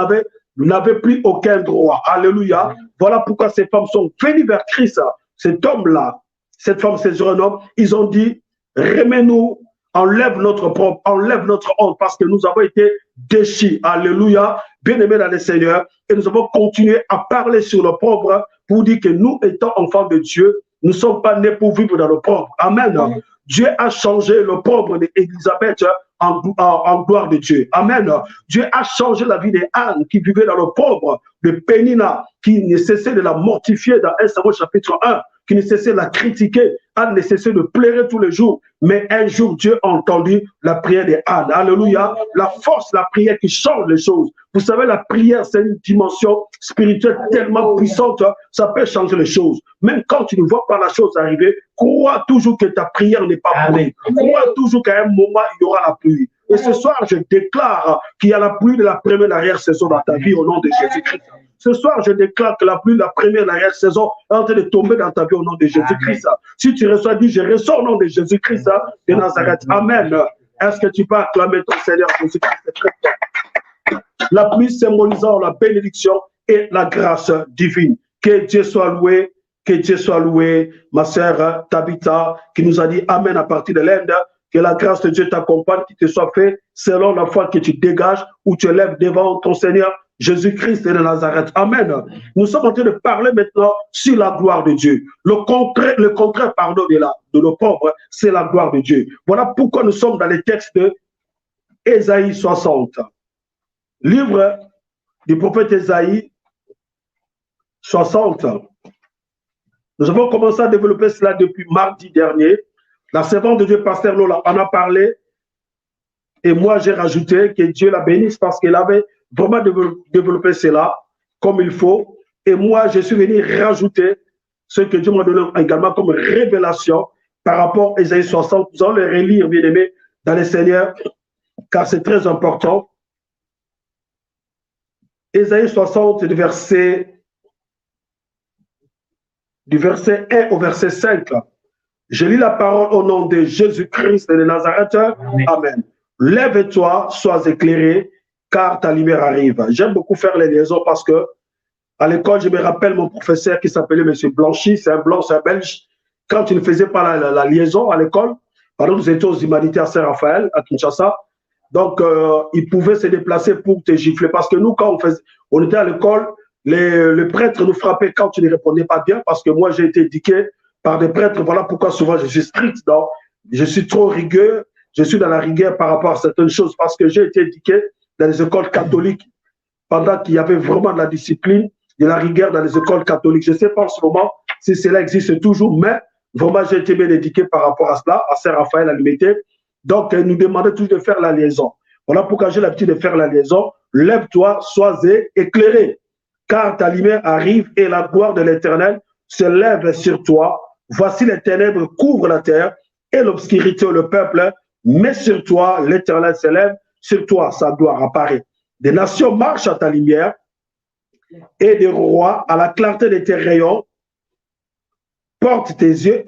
[SPEAKER 3] n'avez plus aucun droit. Alléluia. Voilà pourquoi ces femmes sont venues vers Christ. Cet homme-là, cette femme, ces jeunes hommes, ils ont dit, remets-nous, enlève notre propre, enlève notre honte, parce que nous avons été déchus. Alléluia. Bien-aimés dans le Seigneur. Et nous avons continué à parler sur le pauvre pour dire que nous, étant enfants de Dieu, nous ne sommes pas nés pour vivre dans le pauvre. Amen. Amen. Dieu a changé le pauvre d'Élisabeth en gloire de Dieu. Amen. Dieu a changé la vie d'Anne qui vivait dans le pauvre, de Pénina qui ne cessait de la mortifier dans 1 Samuel chapitre 1, qui ne cessait de la critiquer. Anne ne cessait de pleurer tous les jours. Mais un jour, Dieu a entendu la prière d'Anne. Alléluia. La force, la prière qui change les choses. Vous savez, la prière, c'est une dimension spirituelle tellement puissante, ça peut changer les choses. Même quand tu ne vois pas la chose arriver, crois toujours que ta prière n'est pas bruit. Crois toujours qu'à un moment, il y aura la pluie. Et ce soir, je déclare qu'il y a la pluie de la première et l'arrière-saison dans ta vie au nom de Jésus-Christ. Ce soir, je déclare que la pluie de la première et l'arrière-saison est en train de tomber dans ta vie au nom de Jésus-Christ. Si tu reçois, dis, je reçois au nom de Jésus-Christ de Nazareth. Amen. Est-ce que tu peux acclamer ton Seigneur Jésus-Christ? C'est très fort. La pluie symbolisant la bénédiction et la grâce divine. Que Dieu soit loué, que Dieu soit loué. Ma sœur Tabitha qui nous a dit Amen à partir de l'Inde. Que la grâce de Dieu t'accompagne, qu'il te soit fait selon la foi que tu dégages ou tu élèves devant ton Seigneur Jésus-Christ de Nazareth. Amen. Nous sommes en train de parler maintenant sur la gloire de Dieu. Le contraire pardon, de nos pauvres, c'est la gloire de Dieu. Voilà pourquoi nous sommes dans les textes de Ésaïe 60. Livre du prophète Ésaïe 60. Nous avons commencé à développer cela depuis mardi dernier. La servante de Dieu, Pasteur Lola, en a parlé. Et moi, j'ai rajouté que Dieu la bénisse parce qu'il avait vraiment développé cela comme il faut. Et moi, je suis venu rajouter ce que Dieu m'a donné également comme révélation par rapport à Ésaïe 60. Nous allons les relire, bien aimés, dans les Seigneurs, car c'est très important. Ésaïe 60, du verset 1 au verset 5. Je lis la parole au nom de Jésus-Christ de Nazareth. Amen. Lève-toi, sois éclairé, car ta lumière arrive. J'aime beaucoup faire les liaisons parce que à l'école, je me rappelle mon professeur qui s'appelait M. Blanchy, c'est un blanc, c'est un belge. Quand il ne faisait pas la liaison à l'école, pardon, nous étions aux humanités à Saint-Raphaël, à Kinshasa. Donc, il pouvait se déplacer pour te gifler. Parce que nous, quand on était à l'école, le prêtre nous frappait quand tu ne répondais pas bien. Parce que moi, j'ai été éduqué par des prêtres. Voilà pourquoi souvent je suis strict. Donc, je suis trop rigueux. Je suis dans la rigueur par rapport à certaines choses. Parce que j'ai été éduqué dans les écoles catholiques. Pendant qu'il y avait vraiment de la discipline, de la rigueur dans les écoles catholiques. Je ne sais pas en ce moment si cela existe toujours. Mais vraiment, j'ai été bien éduqué par rapport à cela, à Saint-Raphaël, à l'unité. Donc, il nous demandait toujours de faire la liaison. Voilà pourquoi j'ai l'habitude de faire la liaison. Lève-toi, sois éclairé, car ta lumière arrive et la gloire de l'Éternel se lève sur toi. Voici les ténèbres couvrent la terre et l'obscurité le peuple, mais sur toi, l'Éternel se lève, sur toi, sa gloire apparaît. Des nations marchent à ta lumière et des rois à la clarté de tes rayons. Porte tes yeux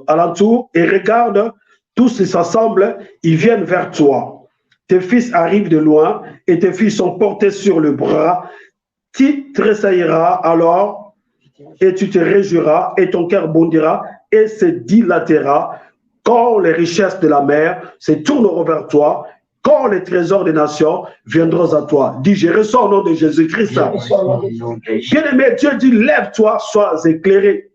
[SPEAKER 3] alentour et regarde. Tous ils s'assemblent, ils viennent vers toi. Tes fils arrivent de loin et tes filles sont portés sur le bras. Tu tressailleras alors et tu te réjouiras et ton cœur bondira et se dilatera quand les richesses de la mer se tourneront vers toi, quand les trésors des nations viendront à toi. Dis, je reçois au nom de Jésus-Christ. Bien-aimé, Dieu dit, lève-toi, sois éclairé.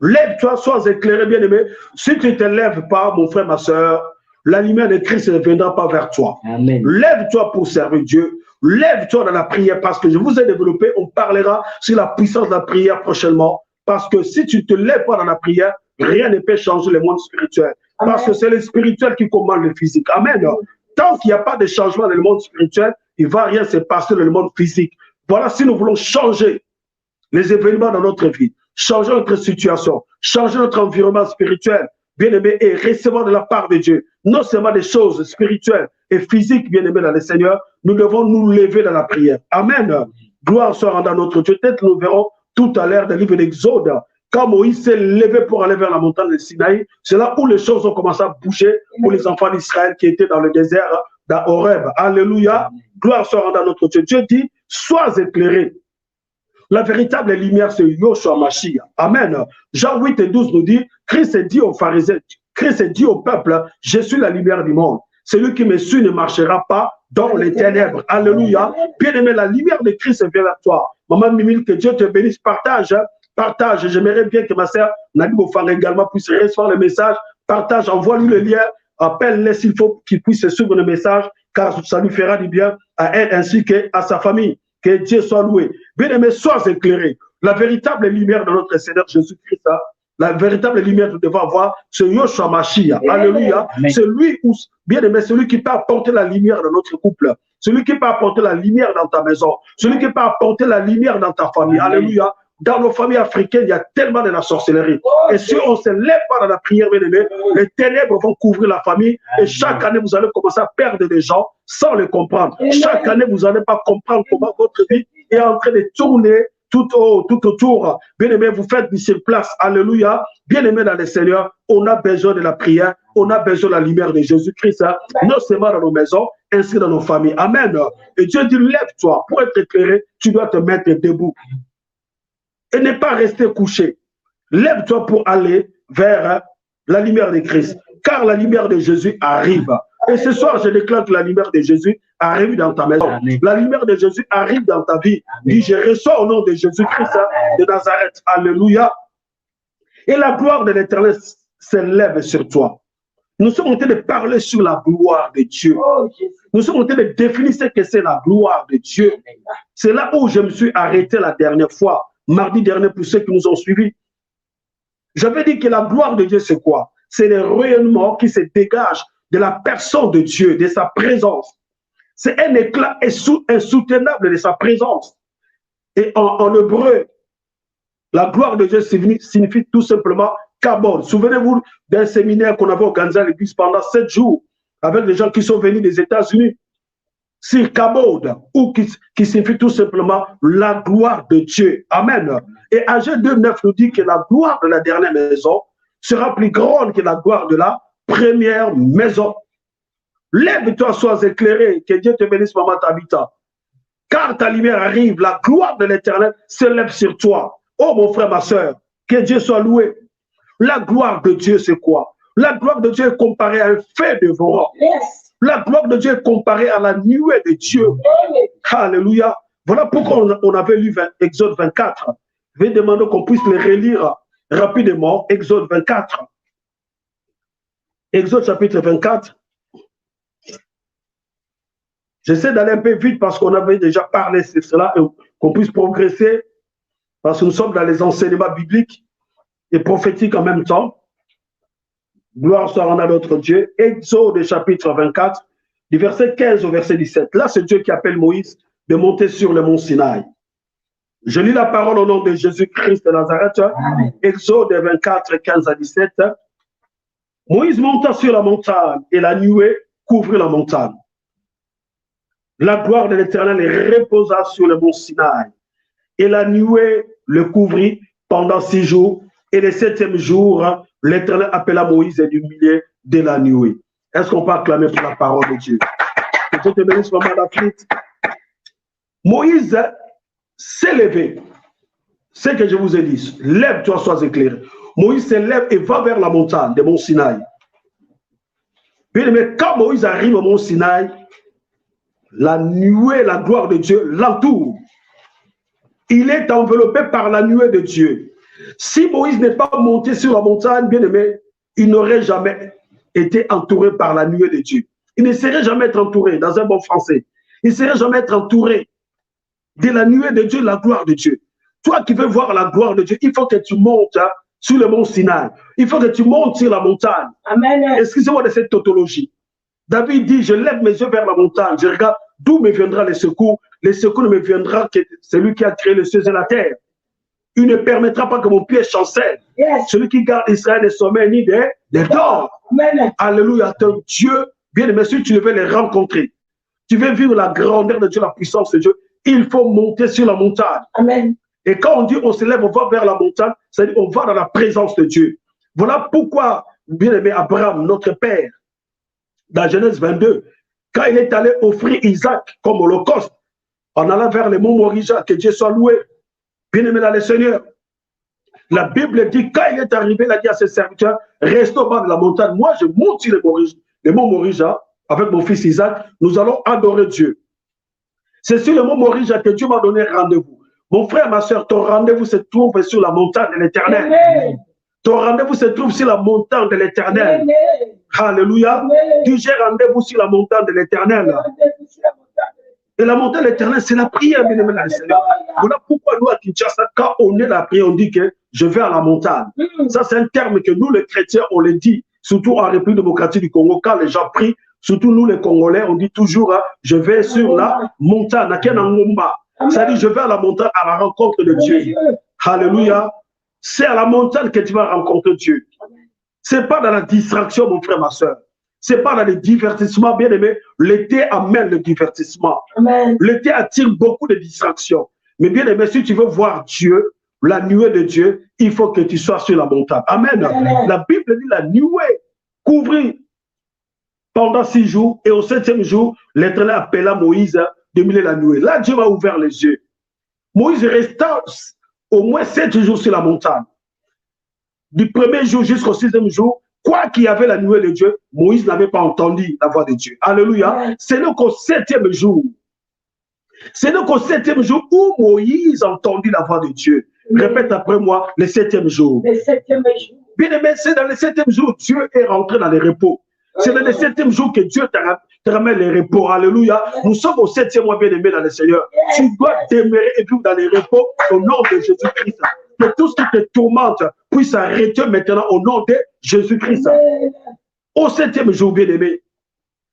[SPEAKER 3] Lève-toi, sois éclairé, bien-aimé. Si tu ne te lèves pas, mon frère, ma soeur, la lumière de Christ ne viendra pas vers toi. Lève-toi pour servir Dieu. Lève-toi dans la prière parce que je vous ai développé, on parlera sur la puissance de la prière prochainement. Parce que si tu ne te lèves pas dans la prière, rien ne peut changer le monde spirituel. Parce que c'est le spirituel qui commande le physique. Amen. Tant qu'il n'y a pas de changement dans le monde spirituel, il ne va rien se passer dans le monde physique. Voilà, si nous voulons changer les événements dans notre vie, changer notre situation, changer notre environnement spirituel, bien-aimé, et recevoir de la part de Dieu, non seulement des choses spirituelles et physiques, bien-aimé dans le Seigneur, nous devons nous lever dans la prière. Amen. Gloire soit rendue à notre Dieu. Peut-être nous verrons tout à l'heure dans le livre d'Exode, quand Moïse s'est levé pour aller vers la montagne de Sinaï, c'est là où les choses ont commencé à bouger pour les enfants d'Israël qui étaient dans le désert, dans Horeb. Alléluia. Gloire soit rendue à notre Dieu. Dieu dit, sois éclairé. La véritable lumière, c'est Yoshua Mashiach. Amen. Jean 8 et 12 nous dit, Christ dit aux pharisiens, Christ dit au peuple, je suis la lumière du monde. Celui qui me suit ne marchera pas dans les ténèbres. Alléluia. Bien-aimé, la lumière de Christ vient vers toi. Maman Mimile, que Dieu te bénisse. Partage. Partage. J'aimerais bien que ma sœur Nadi Bofang également puisse recevoir le message. Partage. Envoie-lui le lien. Appelle-les s'il faut qu'il puisse suivre le message, car ça lui fera du bien à elle ainsi qu'à sa famille. Que Dieu soit loué. Bien-aimé, sois éclairé. La véritable lumière de notre Seigneur Jésus-Christ, la véritable lumière que nous devons avoir, c'est Yoshua Mashiach. Alléluia. C'est lui, bien-aimé, celui qui peut apporter la lumière dans notre couple. Celui qui peut apporter la lumière dans ta maison. Celui qui peut apporter la lumière dans ta famille. Alléluia. Dans nos familles africaines, il y a tellement de la sorcellerie. Et si on ne se lève pas dans la prière, bien-aimé, les ténèbres vont couvrir la famie. Et chaque année, vous allez commencer à perdre des gens sans les comprendre. Chaque année, vous n'allez pas comprendre comment votre vie est en train de tourner tout autour. Bien-aimé, vous faites du sur place. Alléluia. Bien-aimé dans le Seigneur, on a besoin de la prière. On a besoin de la lumière de Jésus-Christ. Non seulement dans nos maisons, ainsi dans nos familles. Amen. Et Dieu dit, lève-toi. Pour être éclairé, tu dois te mettre debout. Et ne pas rester couché. Lève-toi pour aller vers la lumière de Christ. Car la lumière de Jésus arrive. Et ce soir, je déclare que la lumière de Jésus arrive dans ta maison.
[SPEAKER 4] Amen.
[SPEAKER 3] La lumière de Jésus arrive dans ta vie.
[SPEAKER 4] Amen.
[SPEAKER 3] Dis, je reçois au nom de Jésus-Christ de Nazareth. Alléluia. Et la gloire de l'Éternel s'élève sur toi. Nous sommes en train de parler sur la gloire de Dieu. Nous sommes en train de définir ce que c'est la gloire de Dieu. C'est là où je me suis arrêté la dernière fois, mardi dernier, pour ceux qui nous ont suivis. J'avais dit que la gloire de Dieu, c'est quoi? C'est le rayonnement qui se dégage de la personne de Dieu, de sa présence. C'est un éclat insoutenable de sa présence. Et en hébreu, la gloire de Dieu signifie tout simplement Kabod. Souvenez-vous d'un séminaire qu'on avait organisé à l'église pendant 7 jours avec des gens qui sont venus des États-Unis sur Kabod, ou qui signifie tout simplement la gloire de Dieu. Amen. Et Agé 2:9 nous dit que la gloire de la dernière maison sera plus grande que la gloire de la première maison. Lève-toi, sois éclairé, que Dieu te bénisse, maman Tabitha. Car ta lumière arrive, la gloire de l'Éternel s'élève sur toi. Oh mon frère, ma soeur, que Dieu soit loué. La gloire de Dieu, c'est quoi? La gloire de Dieu est comparée à un feu dévorant.
[SPEAKER 2] Yes.
[SPEAKER 3] La gloire de Dieu est comparée à la nuée de Dieu. Alléluia. Voilà pourquoi on avait lu Exode 24. Je vais demander qu'on puisse le relire rapidement. Exode 24. Exode chapitre 24. J'essaie d'aller un peu vite parce qu'on avait déjà parlé de cela et qu'on puisse progresser parce que nous sommes dans les enseignements bibliques et prophétiques en même temps. Gloire soit rendue à notre Dieu. Exode chapitre 24, du verset 15 au verset 17. Là, c'est Dieu qui appelle Moïse de monter sur le mont Sinaï. Je lis la parole au nom de Jésus-Christ de Nazareth. Amen. Exode 24, 15 à 17. Moïse monta sur la montagne et la nuée couvrit la montagne. La gloire de l'Éternel reposa sur le mont Sinaï. Et la nuée le couvrit pendant 6 jours. Et le 7e jour, l'Éternel appela Moïse du milieu de la nuée. Est-ce qu'on peut acclamer pour la parole de Dieu? Que Dieu te bénisse, maman d'Afrique. Moïse s'est levé. Ce que je vous ai dit. Lève-toi, sois éclairé. Moïse se lève et va vers la montagne de mont Sinaï. Mais quand Moïse arrive au mont Sinaï, la nuée, la gloire de Dieu l'entoure. Il est enveloppé par la nuée de Dieu. Si Moïse n'est pas monté sur la montagne, bien aimé, il n'aurait jamais été entouré par la nuée de Dieu. Il ne serait jamais être entouré, dans un bon français. Il ne serait jamais être entouré de la nuée de Dieu, la gloire de Dieu. Toi qui veux voir la gloire de Dieu, il faut que tu montes sur le mont Sinaï. Il faut que tu montes sur la montagne. Amen. Excusez-moi de cette tautologie. David dit, je lève mes yeux vers la montagne, je regarde d'où me viendra les secours. Les secours ne me viendra que celui qui a créé les cieux et la terre. Il ne permettra pas que mon pied chancelle. Yes. Celui qui garde Israël des sommets ni des dors. Alléluia. Ton Dieu, bien aimé, si tu veux les rencontrer, tu veux vivre la grandeur de Dieu, la puissance de Dieu, il faut monter sur la montagne. Amen. Et quand on dit on se lève, on va vers la montagne, c'est-à-dire on va dans la présence de Dieu. Voilà pourquoi, bien aimé Abraham, notre père, dans Genèse 22, quand il est allé offrir Isaac comme holocauste, en allant vers les monts Morija, que Dieu soit loué, bien aimé dans le Seigneur. La Bible dit, quand il est arrivé, il a dit à ses serviteurs, reste au bas de la montagne. Moi, je monte sur les monts Morija, avec mon fils Isaac, nous allons adorer Dieu. C'est sur le mont Morija que Dieu m'a donné rendez-vous. Mon frère, ma soeur, ton rendez-vous se trouve sur la montagne de l'Éternel. Ton rendez-vous se trouve sur la montagne de l'Éternel. Alléluia. Dis, j'ai rendez-vous sur la montagne de l'Éternel. Et la montagne de l'Éternel, c'est la prière, bien aimé dans le Seigneur. Voilà pourquoi nous, à Kinshasa, quand on est la prière, on dit que je vais à la montagne. Ça, c'est un terme que nous, les chrétiens, on le dit, surtout en République démocratique du Congo, quand les gens prient, surtout nous, les Congolais, on dit toujours, je vais sur la montagne. C'est-à-dire, je vais à la montagne à la rencontre de Dieu. Alléluia. C'est à la montagne que tu vas rencontrer Dieu. C'est pas dans la distraction, mon frère, ma soeur. C'est pas dans les divertissements, bien aimé. L'été amène le divertissement. L'été attire beaucoup de distractions. Mais bien aimé, si tu veux voir Dieu, la nuée de Dieu, il faut que tu sois sur la montagne. Amen. La Bible dit la nuée couvrit pendant 6 jours et au 7e jour, l'Éternel appela Moïse de milieu de la nuée. Là, Dieu m'a ouvert les yeux. Moïse resta au moins 7 jours sur la montagne. Du 1er jour jusqu'au 6e jour, Quoi qu'il y avait la nuée de Dieu, Moïse n'avait pas entendu la voix de Dieu. Alléluia. C'est donc au 7e jour. C'est donc au 7e jour où Moïse a entendu la voix de Dieu. Répète après moi, le 7e jour.
[SPEAKER 2] Le 7e jour.
[SPEAKER 3] Bien aimé, c'est dans le 7e jour Dieu est rentré dans les repos. C'est dans le 7e jour que Dieu te ramène les repos. Alléluia. Nous sommes au 7e mois, bien aimé dans le Seigneur. Tu dois demeurer et vivre dans les repos au nom de Jésus-Christ. Que tout ce qui te tourmente puisse arrêter maintenant au nom de Jésus-Christ. Au 7e jour, bien aimé.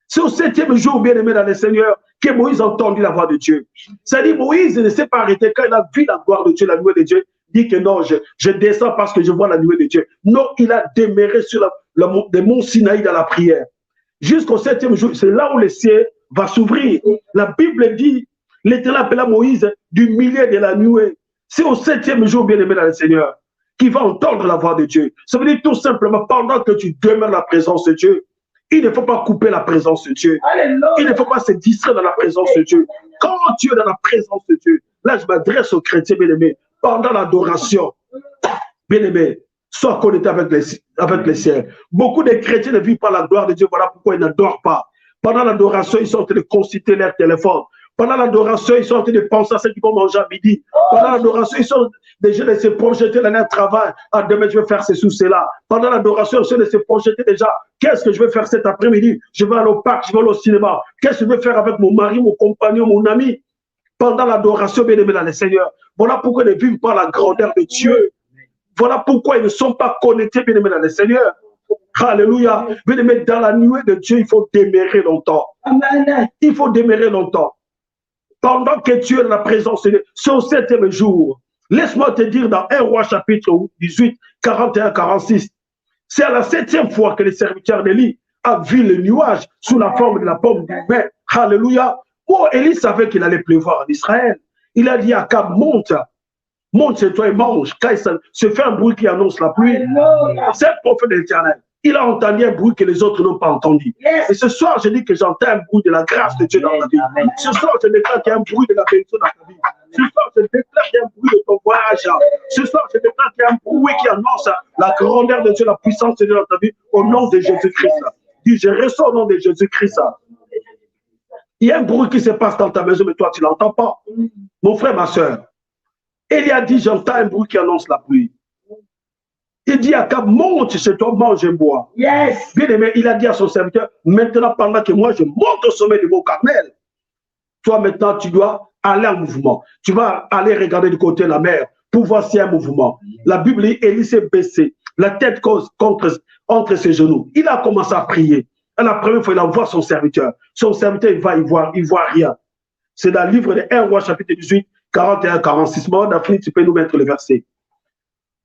[SPEAKER 3] C'est au 7e jour, bien aimé dans le Seigneur, que Moïse a entendu la voix de Dieu. C'est-à-dire, Moïse ne s'est pas arrêté quand il a vu la gloire de Dieu, la nuée de Dieu. Il dit que non, je descends parce que je vois la nuée de Dieu. Non, il a demeuré sur le mont Sinaï dans la prière. Jusqu'au 7e jour, c'est là où le ciel va s'ouvrir. La Bible dit, l'Éternel appela Moïse du milieu de la nuée. C'est au 7e jour, bien aimé dans le Seigneur, qu'il va entendre la voix de Dieu. Ça veut dire tout simplement, pendant que tu demeures la présence de Dieu, il ne faut pas couper la présence de Dieu. Alléluia. Il ne faut pas se distraire dans la présence de Dieu. Quand tu es dans la présence de Dieu, là je m'adresse aux chrétiens, bien aimés, pendant l'adoration, bien aimé, sois connecté avec les ciels. Beaucoup de chrétiens ne vivent pas la gloire de Dieu, voilà pourquoi ils n'adorent pas. Pendant l'adoration, ils sont en train de consulter leur téléphone. Pendant l'adoration, ils sont en train de penser à ce qu'ils vont manger à midi. Pendant l'adoration, ils sont déjà de se projeter dans leur travail. Ah, demain, je vais faire ceci ou cela. Pendant l'adoration, ils sont de se projeter déjà. Qu'est-ce que je vais faire cet après-midi? Je vais aller au parc, je vais aller au cinéma. Qu'est-ce que je vais faire avec mon mari, mon compagnon, mon ami? Pendant l'adoration, bien aimé dans le Seigneur. Voilà pourquoi ils ne vivent pas la grandeur de Dieu. Voilà pourquoi ils ne sont pas connectés, bien aimé dans le Seigneur. Alléluia. Bien aimé, dans la nuée de Dieu, il faut demeurer longtemps. Amen. Il faut demeurer longtemps. Pendant que tu es dans la présence de Dieu, c'est au 7e jour. Laisse-moi te dire dans 1 Roi chapitre 18, 41-46. C'est à la 7e fois que le serviteur d'Élie a vu le nuage sous la forme de la pomme du main. Alléluia. Oh, Élie savait qu'il allait pleuvoir en Israël. Il a dit à Akab, monte chez toi et mange. Quand il se fait un bruit qui annonce la pluie, c'est le prophète de l'Éternel. Il a entendu un bruit que les autres n'ont pas entendu. Et ce soir, je dis que j'entends un bruit de la grâce de Dieu dans ta vie. Ce soir, je déclare qu'il y a un bruit de la bénédiction dans ta vie. Ce soir, je déclare qu'il y a un bruit de ton voyage. Ce soir, je déclare qu'il y a un bruit qui annonce la grandeur de Dieu, la puissance de Dieu dans ta vie, au nom de Jésus-Christ. Dis, je reçois au nom de Jésus-Christ. Il y a un bruit qui se passe dans ta maison, mais toi, tu ne l'entends pas. Mon frère, ma soeur, Élie a dit, j'entends un bruit qui annonce la pluie. Il dit à Akab, monte chez toi, mange et bois. Yes. Bien aimé, il a dit à son serviteur, maintenant, pendant que moi, je monte au sommet du mont Carmel, toi, maintenant, tu dois aller en mouvement. Tu vas aller regarder du côté de la mer pour voir s'il y a un mouvement. La Bible dit, Élie s'est baissé, la tête entre ses genoux. Il a commencé à prier. À la première fois, il envoie son serviteur. Son serviteur, il voit rien. C'est dans le livre de 1 Roi, chapitre 18, 41-46. Moi, Daphné, tu peux nous mettre le verset.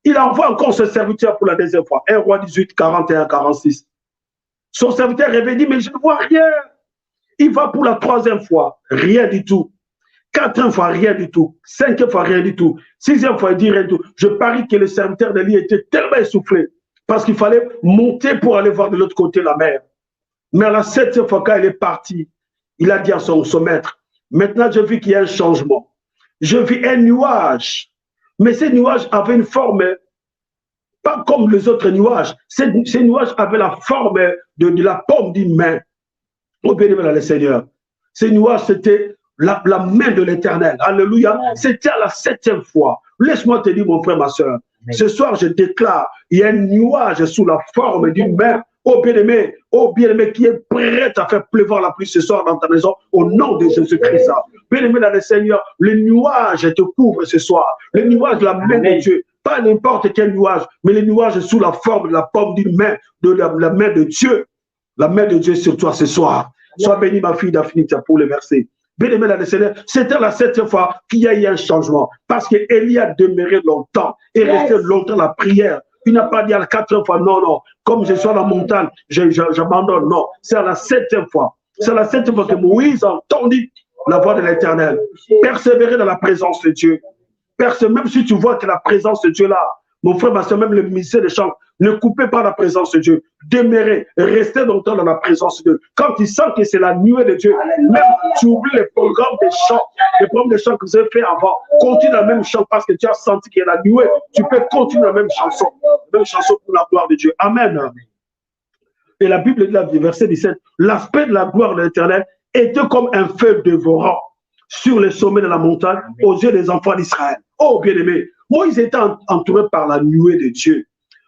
[SPEAKER 3] Il envoie encore son serviteur pour la deuxième fois. 1 Roi 18, 41-46. Son serviteur réveille, dit, mais je ne vois rien. Il va pour la troisième fois, rien du tout. Quatrième fois, rien du tout. Cinquième fois, rien du tout. Sixième fois, il dit rien du tout. Je parie que le serviteur d'Élie était tellement essoufflé parce qu'il fallait monter pour aller voir de l'autre côté la mer. Mais à la septième fois, quand il est parti, il a dit à son maître, maintenant je vis qu'il y a un changement. Je vis un nuage. Mais ces nuages avaient une forme, pas comme les autres nuages. Ces nuages avaient la forme de la pomme d'une main. Au bénévole dans le Seigneur. Ces nuages, c'était la main de l'Éternel. Alléluia. C'était à la septième fois. Laisse-moi te dire, mon frère, ma soeur. Ce soir, je déclare, il y a un nuage sous la forme d'une main. Ô bien-aimé, qui est prêt à faire pleuvoir la pluie ce soir dans ta maison, au nom de Jésus-Christ. Bien-aimé dans le Seigneur, le nuage te couvre ce soir. Le nuage de la main de Dieu. Pas n'importe quel nuage, mais le nuage sous la forme de la pomme d'une main, de la main de Dieu. La main de Dieu sur toi ce soir. Sois béni, ma fille Daphné, pour le verset. Bien-aimé dans le Seigneur, c'était la septième fois qu'il y a eu un changement. Parce qu'Élie a demeuré longtemps et resté longtemps la prière. Il n'a pas dit à la quatrième fois, non, non, comme je suis à la montagne, j'abandonne. Non, c'est à la septième fois. C'est à la septième fois que Moïse a entendu la voix de l'Éternel. Persévérer dans la présence de Dieu. Même si tu vois que la présence de Dieu là, mon frère, ma soeur, même le ministère des chants, ne coupez pas la présence de Dieu. Demeurez, restez longtemps dans la présence de Dieu. Quand tu sens que c'est la nuée de Dieu, même tu oublies les programmes des chants, que vous avez fait avant. Continue la même chant parce que tu as senti qu'il y a la nuée. Tu peux continuer la même chanson pour la gloire de Dieu. Amen. Et la Bible dit, là, verset 17, l'aspect de la gloire de l'Éternel était comme un feu dévorant sur les sommets de la montagne aux yeux des enfants d'Israël. Oh, bien-aimé, Moïse était entouré par la nuée de Dieu.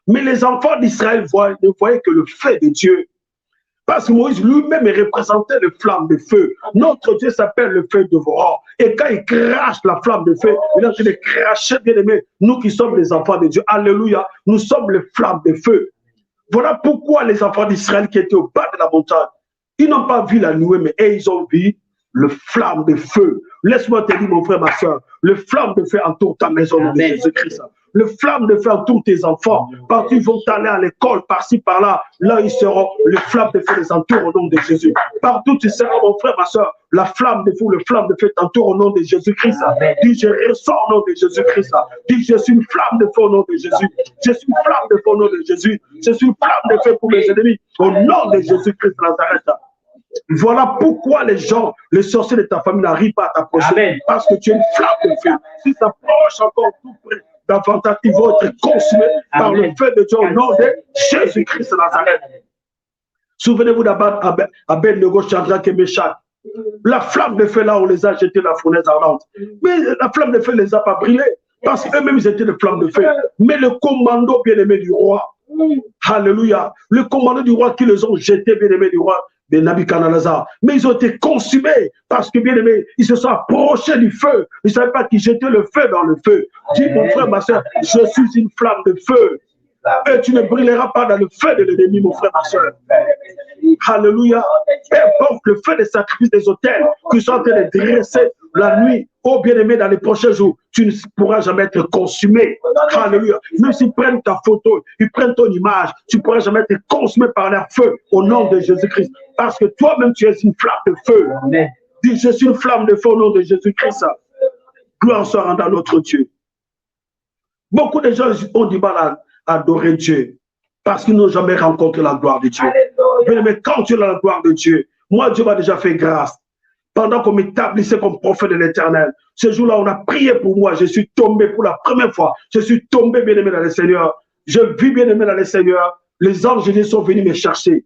[SPEAKER 3] Mais les enfants d'Israël ne voyaient que le feu de Dieu. Parce que Moïse lui-même représentait le flamme de feu. Notre Dieu s'appelle le feu dévorant. Et quand il crache la flamme de feu, il est en train de cracher, bien aimé, nous qui sommes les enfants de Dieu. Alléluia, nous sommes les flammes de feu. Voilà pourquoi les enfants d'Israël qui étaient au bas de la montagne, ils n'ont pas vu la nuée, mais ils ont vu le flamme de feu. Laisse-moi te dire, mon frère, ma soeur, le flamme de feu entoure ta maison de Jésus-Christ. Le flamme de feu entoure tes enfants. Partout ils vont aller à l'école, par-ci, par-là. Là, ils seront. Le flamme de feu les entoure au nom de Jésus. Partout tu seras, mon frère, ma soeur. La flamme de feu, le flamme de feu t'entoure au nom de Jésus-Christ. Dis, je ressors au nom de Jésus-Christ. Dis, je suis une flamme de feu au nom de Jésus. Je suis une flamme de feu au nom de Jésus. Je suis une flamme de feu pour mes ennemis. Au nom de Jésus-Christ de Nazareth. Voilà pourquoi les gens, les sorciers de ta famille n'arrivent pas à t'approcher. Parce que tu es une flamme de feu. Si ça approche encore tout près, davantage, ils vont être consumés par le feu de Dieu au nom de Jésus-Christ de Nazareth. Souvenez-vous d'Abed-Nego, Shadrach et Meshach. La flamme de feu, là, on les a jetés dans la fournaise ardente. Mais la flamme de feu ne les a pas brûlés. Parce qu'eux-mêmes, ils étaient des flammes de feu. Mais le commando bien-aimé du roi, alléluia, le commando du roi qui les ont jetés, bien-aimés du roi, de Nabuchodonosor. Mais ils ont été consumés parce que, bien aimé, ils se sont approchés du feu. Ils ne savaient pas qu'ils jetaient le feu dans le feu. Dis, mon frère, ma soeur, je suis une flamme de feu. Et tu ne brilleras pas dans le feu de l'ennemi, mon frère, ma soeur. Alléluia. Peu importe le feu des sacrifices des autels qui sont en train de dresser la nuit, oh bien-aimé, dans les prochains jours, tu ne pourras jamais être consumé. Alléluia. Même s'ils prennent ta photo, ils prennent ton image, tu ne pourras jamais être consumé par leur feu au nom de Jésus-Christ. Parce que toi-même, tu es une flamme de feu. Dis, je suis une flamme de feu au nom de Jésus-Christ. Gloire soit rendue à notre Dieu. Beaucoup de gens ont du mal à adorer Dieu parce qu'ils n'ont jamais rencontré la gloire de Dieu. Mais quand tu as la gloire de Dieu, moi, Dieu m'a déjà fait grâce. Pendant qu'on m'établissait comme prophète de l'Éternel, ce jour-là, on a prié pour moi. Je suis tombé pour la première fois. Je suis tombé, bien-aimé, dans le Seigneur. Je vis, bien-aimé, dans le Seigneur. Les anges de Dieu sont venus me chercher.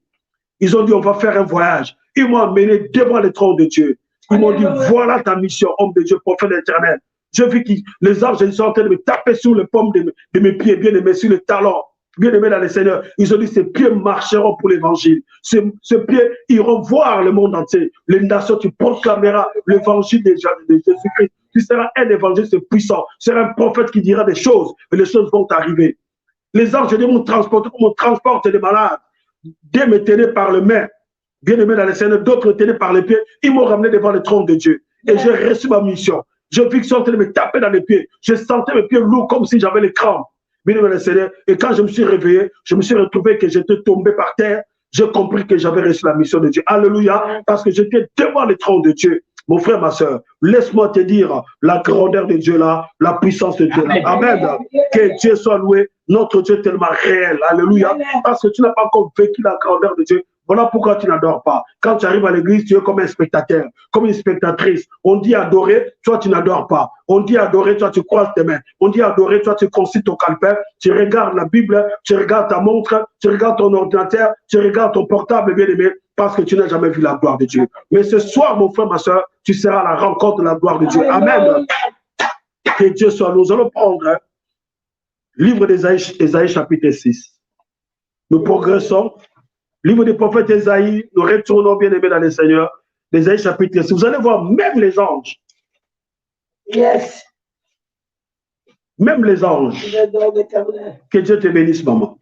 [SPEAKER 3] Ils ont dit, on va faire un voyage. Ils m'ont amené devant le trône de Dieu. Ils m'ont dit, voilà ta mission, homme de Dieu, prophète de l'Éternel. Je vis que les anges sont en train de me taper sur le paume de mes pieds, bien-aimé, sur le talon. Bien-aimés dans le Seigneur, ils ont dit, ces pieds marcheront pour l'évangile. Ces pieds iront voir le monde entier. Les nations, tu proclameras l'évangile de Jésus-Christ. Tu seras un évangéliste puissant. Tu seras un prophète qui dira des choses et les choses vont arriver. Les anges, je dis, m'ont transporté comme on transporte des malades. Des me tenaient par le main. Bien-aimés dans le Seigneur, d'autres me tenaient par les pieds. Ils m'ont ramené devant le trône de Dieu. Et j'ai reçu ma mission. Je vis qu'ils sont en train de me taper dans les pieds. Je sentais mes pieds lourds comme si j'avais les crampes. Et quand je me suis réveillé, je me suis retrouvé que j'étais tombé par terre. J'ai compris que j'avais reçu la mission de Dieu. Alléluia. Parce que j'étais devant le trône de Dieu. Mon frère, ma soeur, laisse-moi te dire la grandeur de Dieu là, la puissance de Dieu là. Amen. Que Dieu soit loué. Notre Dieu est tellement réel. Alléluia. Parce que tu n'as pas encore vécu la grandeur de Dieu. Voilà pourquoi tu n'adores pas. Quand tu arrives à l'église, tu es comme un spectateur, comme une spectatrice. On dit adorer, toi tu n'adores pas. On dit adorer, toi tu croises tes mains. On dit adorer, toi tu consultes ton calepin, tu regardes la Bible, tu regardes ta montre, tu regardes ton ordinateur, tu regardes ton portable, bien aimé, parce que tu n'as jamais vu la gloire de Dieu. Mais ce soir, mon frère, ma soeur, tu seras à la rencontre de la gloire de Dieu. Amen. Que Dieu soit. Nous allons prendre livre d'Ésaïe, chapitre 6. Nous progressons. Livre du prophète Ésaïe, nous retournons bien aimés dans le Seigneur. Ésaïe chapitre 6. Vous allez voir, même les anges.
[SPEAKER 5] Yes.
[SPEAKER 3] Même les anges. Que Dieu te bénisse, maman.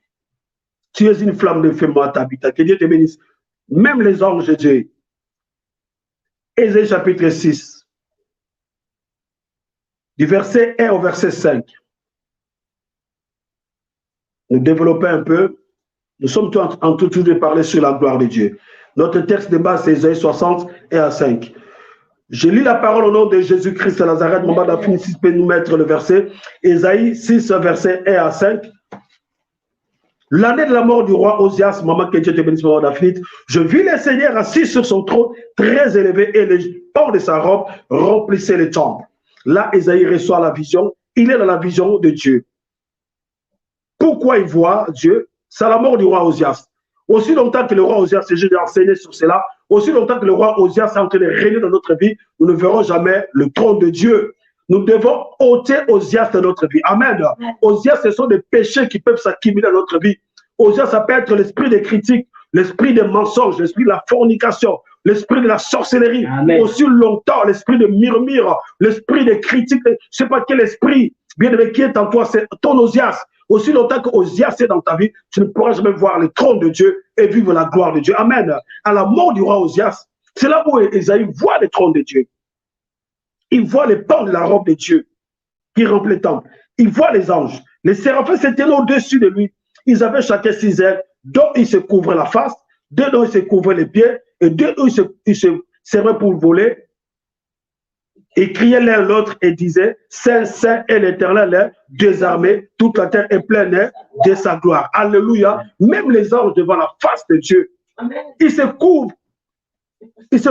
[SPEAKER 3] Tu es une flamme de feu, moi, t'habites. Que Dieu te bénisse. Même les anges de Dieu. Ésaïe chapitre 6. Du verset 1 au verset 5. Nous développons un peu. Nous sommes en tout de parler sur la gloire de Dieu. Notre texte de base, c'est Ésaïe 60 et à 5. Je lis la parole au nom de Jésus-Christ de Nazareth. Maman Daphine, si tu peux nous mettre le verset. Ésaïe 6, verset 1 à 5. L'année de la mort du roi Osias, maman, que Dieu te bénisse, maman Daphine, je vis le Seigneur assis sur son trône, très élevé, et les pans de sa robe remplissaient le temple. Là, Ésaïe reçoit la vision. Il est dans la vision de Dieu. Pourquoi il voit Dieu? C'est la mort du roi Osias. Aussi longtemps que le roi Osias, j'ai enseigné sur cela, aussi longtemps que le roi Osias est en train de régner dans notre vie, nous ne verrons jamais le trône de Dieu. Nous devons ôter Osias de notre vie. Amen. Osias, ce sont des péchés qui peuvent s'accumuler dans notre vie. Osias, ça peut être l'esprit des critiques, l'esprit des mensonges, l'esprit de la fornication, l'esprit de la sorcellerie. Amen. Aussi longtemps, l'esprit de murmure, l'esprit des critiques. Je ne sais pas quel esprit, bien aimé, qui est en toi, c'est ton Osias. Aussi longtemps que Osias est dans ta vie, tu ne pourras jamais voir le trône de Dieu et vivre la gloire de Dieu. Amen. À la mort du roi Osias, c'est là où Ésaïe voit le trône de Dieu. Il voit les pans de la robe de Dieu qui remplit le temple. Il voit les anges. Les séraphins s'étaient au-dessus de lui. Ils avaient chacun 6 ailes, dont ils se couvraient la face, 2 dont ils se couvraient les pieds, et 2 dont ils se servaient pour voler. Ils criaient l'un l'autre et disaient, Saint, Saint est l'Éternel, des armées, toute la terre est pleine de sa gloire. Alléluia. Même les anges devant la face de Dieu, ils se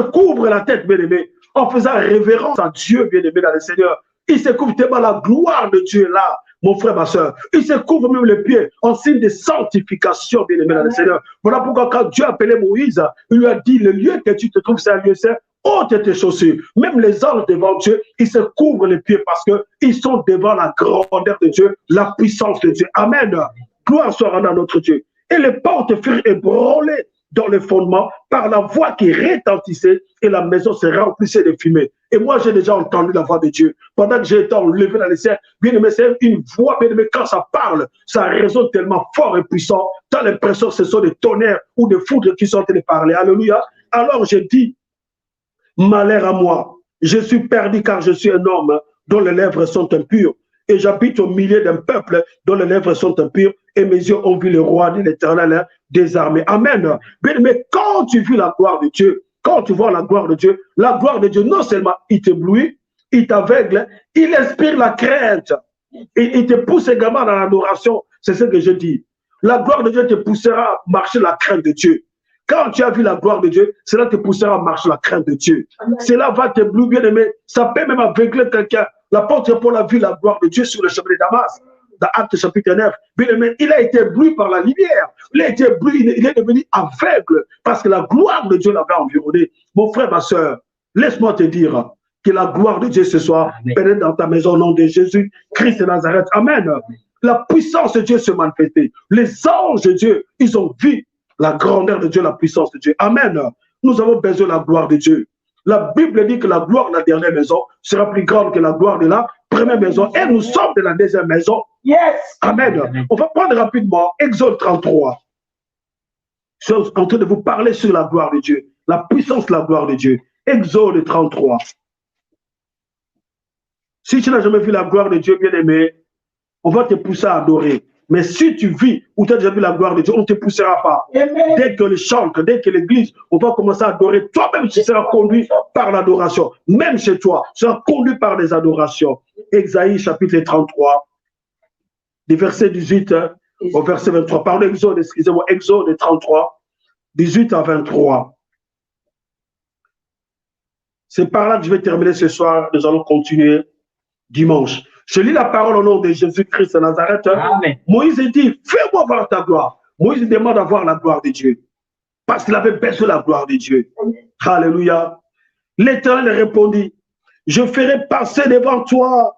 [SPEAKER 3] couvrent la tête, bien-aimé, en faisant révérence à Dieu, bien-aimé dans le Seigneur. Ils se couvrent tellement la gloire de Dieu là, mon frère, ma soeur. Ils se couvrent même les pieds en signe de sanctification, bien-aimé dans le Seigneur. Voilà pourquoi quand Dieu appelait Moïse, il lui a dit, le lieu que tu te trouves, c'est un lieu saint. Ôte tes chaussures. Même les anges devant Dieu, ils se couvrent les pieds parce qu'ils sont devant la grandeur de Dieu, la puissance de Dieu. Amen. Gloire soit rendue à notre Dieu. Et les portes furent ébranlées dans le fondement par la voix qui retentissait et la maison se remplissait de fumée. Et moi, j'ai déjà entendu la voix de Dieu. Pendant que j'ai été enlevé dans les cieux, bien aimé, c'est une voix, bien aimé, quand ça parle, ça résonne tellement fort et puissant. Tu as l'impression que ce sont des tonnerres ou des foudres qui sont en train de parler. Alléluia. Alors j'ai dit, malheur à moi, je suis perdu car je suis un homme dont les lèvres sont impures. Et j'habite au milieu d'un peuple dont les lèvres sont impures, et mes yeux ont vu le roi de l'Éternel des armées. Amen. Mais quand tu vis la gloire de Dieu, quand tu vois la gloire de Dieu, non seulement il t'éblouit, il t'aveugle, il inspire la crainte. Et il te pousse également dans l'adoration. C'est ce que je dis. La gloire de Dieu te poussera à marcher la crainte de Dieu. Quand tu as vu la gloire de Dieu, cela te poussera à marcher la crainte de Dieu. Cela va t'éblouir, bien aimé. Ça peut même aveugler quelqu'un. L'apôtre Paul a vu la gloire de Dieu sur le chemin de Damas. Dans Actes chapitre 9, bien aimé, il a été ébloui par la lumière. Il a été ébloui, il est devenu aveugle parce que la gloire de Dieu l'avait environné. Mon frère, ma soeur, laisse-moi te dire que la gloire de Dieu ce soir pénètre dans ta maison au nom de Jésus, Christ de Nazareth. Amen. La puissance de Dieu se manifestait. Les anges de Dieu, ils ont vu la grandeur de Dieu, la puissance de Dieu. Amen. Nous avons besoin de la gloire de Dieu. La Bible dit que la gloire de la dernière maison sera plus grande que la gloire de la première maison. Et nous sommes de la deuxième maison.
[SPEAKER 5] Yes.
[SPEAKER 3] Amen. On va prendre rapidement Exode 33. Je suis en train de vous parler sur la gloire de Dieu. La puissance de la gloire de Dieu. Exode 33. Si tu n'as jamais vu la gloire de Dieu, bien aimé, on va te pousser à adorer. Mais si tu vis ou tu as déjà vu la gloire de Dieu, on ne te poussera pas. Amen. Dès que le chant, dès que l'église, on va commencer à adorer. Toi-même, tu seras conduit par l'adoration. Même chez toi, tu seras conduit par les adorations. Exaïe chapitre 33, des versets 18 au verset 23. Pardon, Exode, excusez-moi, Exode 33, 18 à 23. C'est par là que je vais terminer ce soir. Nous allons continuer dimanche. Je lis la parole au nom de Jésus-Christ de Nazareth. Amen. Moïse dit, fais-moi voir ta gloire. Moïse demande à voir la gloire de Dieu. Parce qu'il avait besoin de la gloire de Dieu. Amen. Alléluia. L'Éternel répondit, je ferai passer devant toi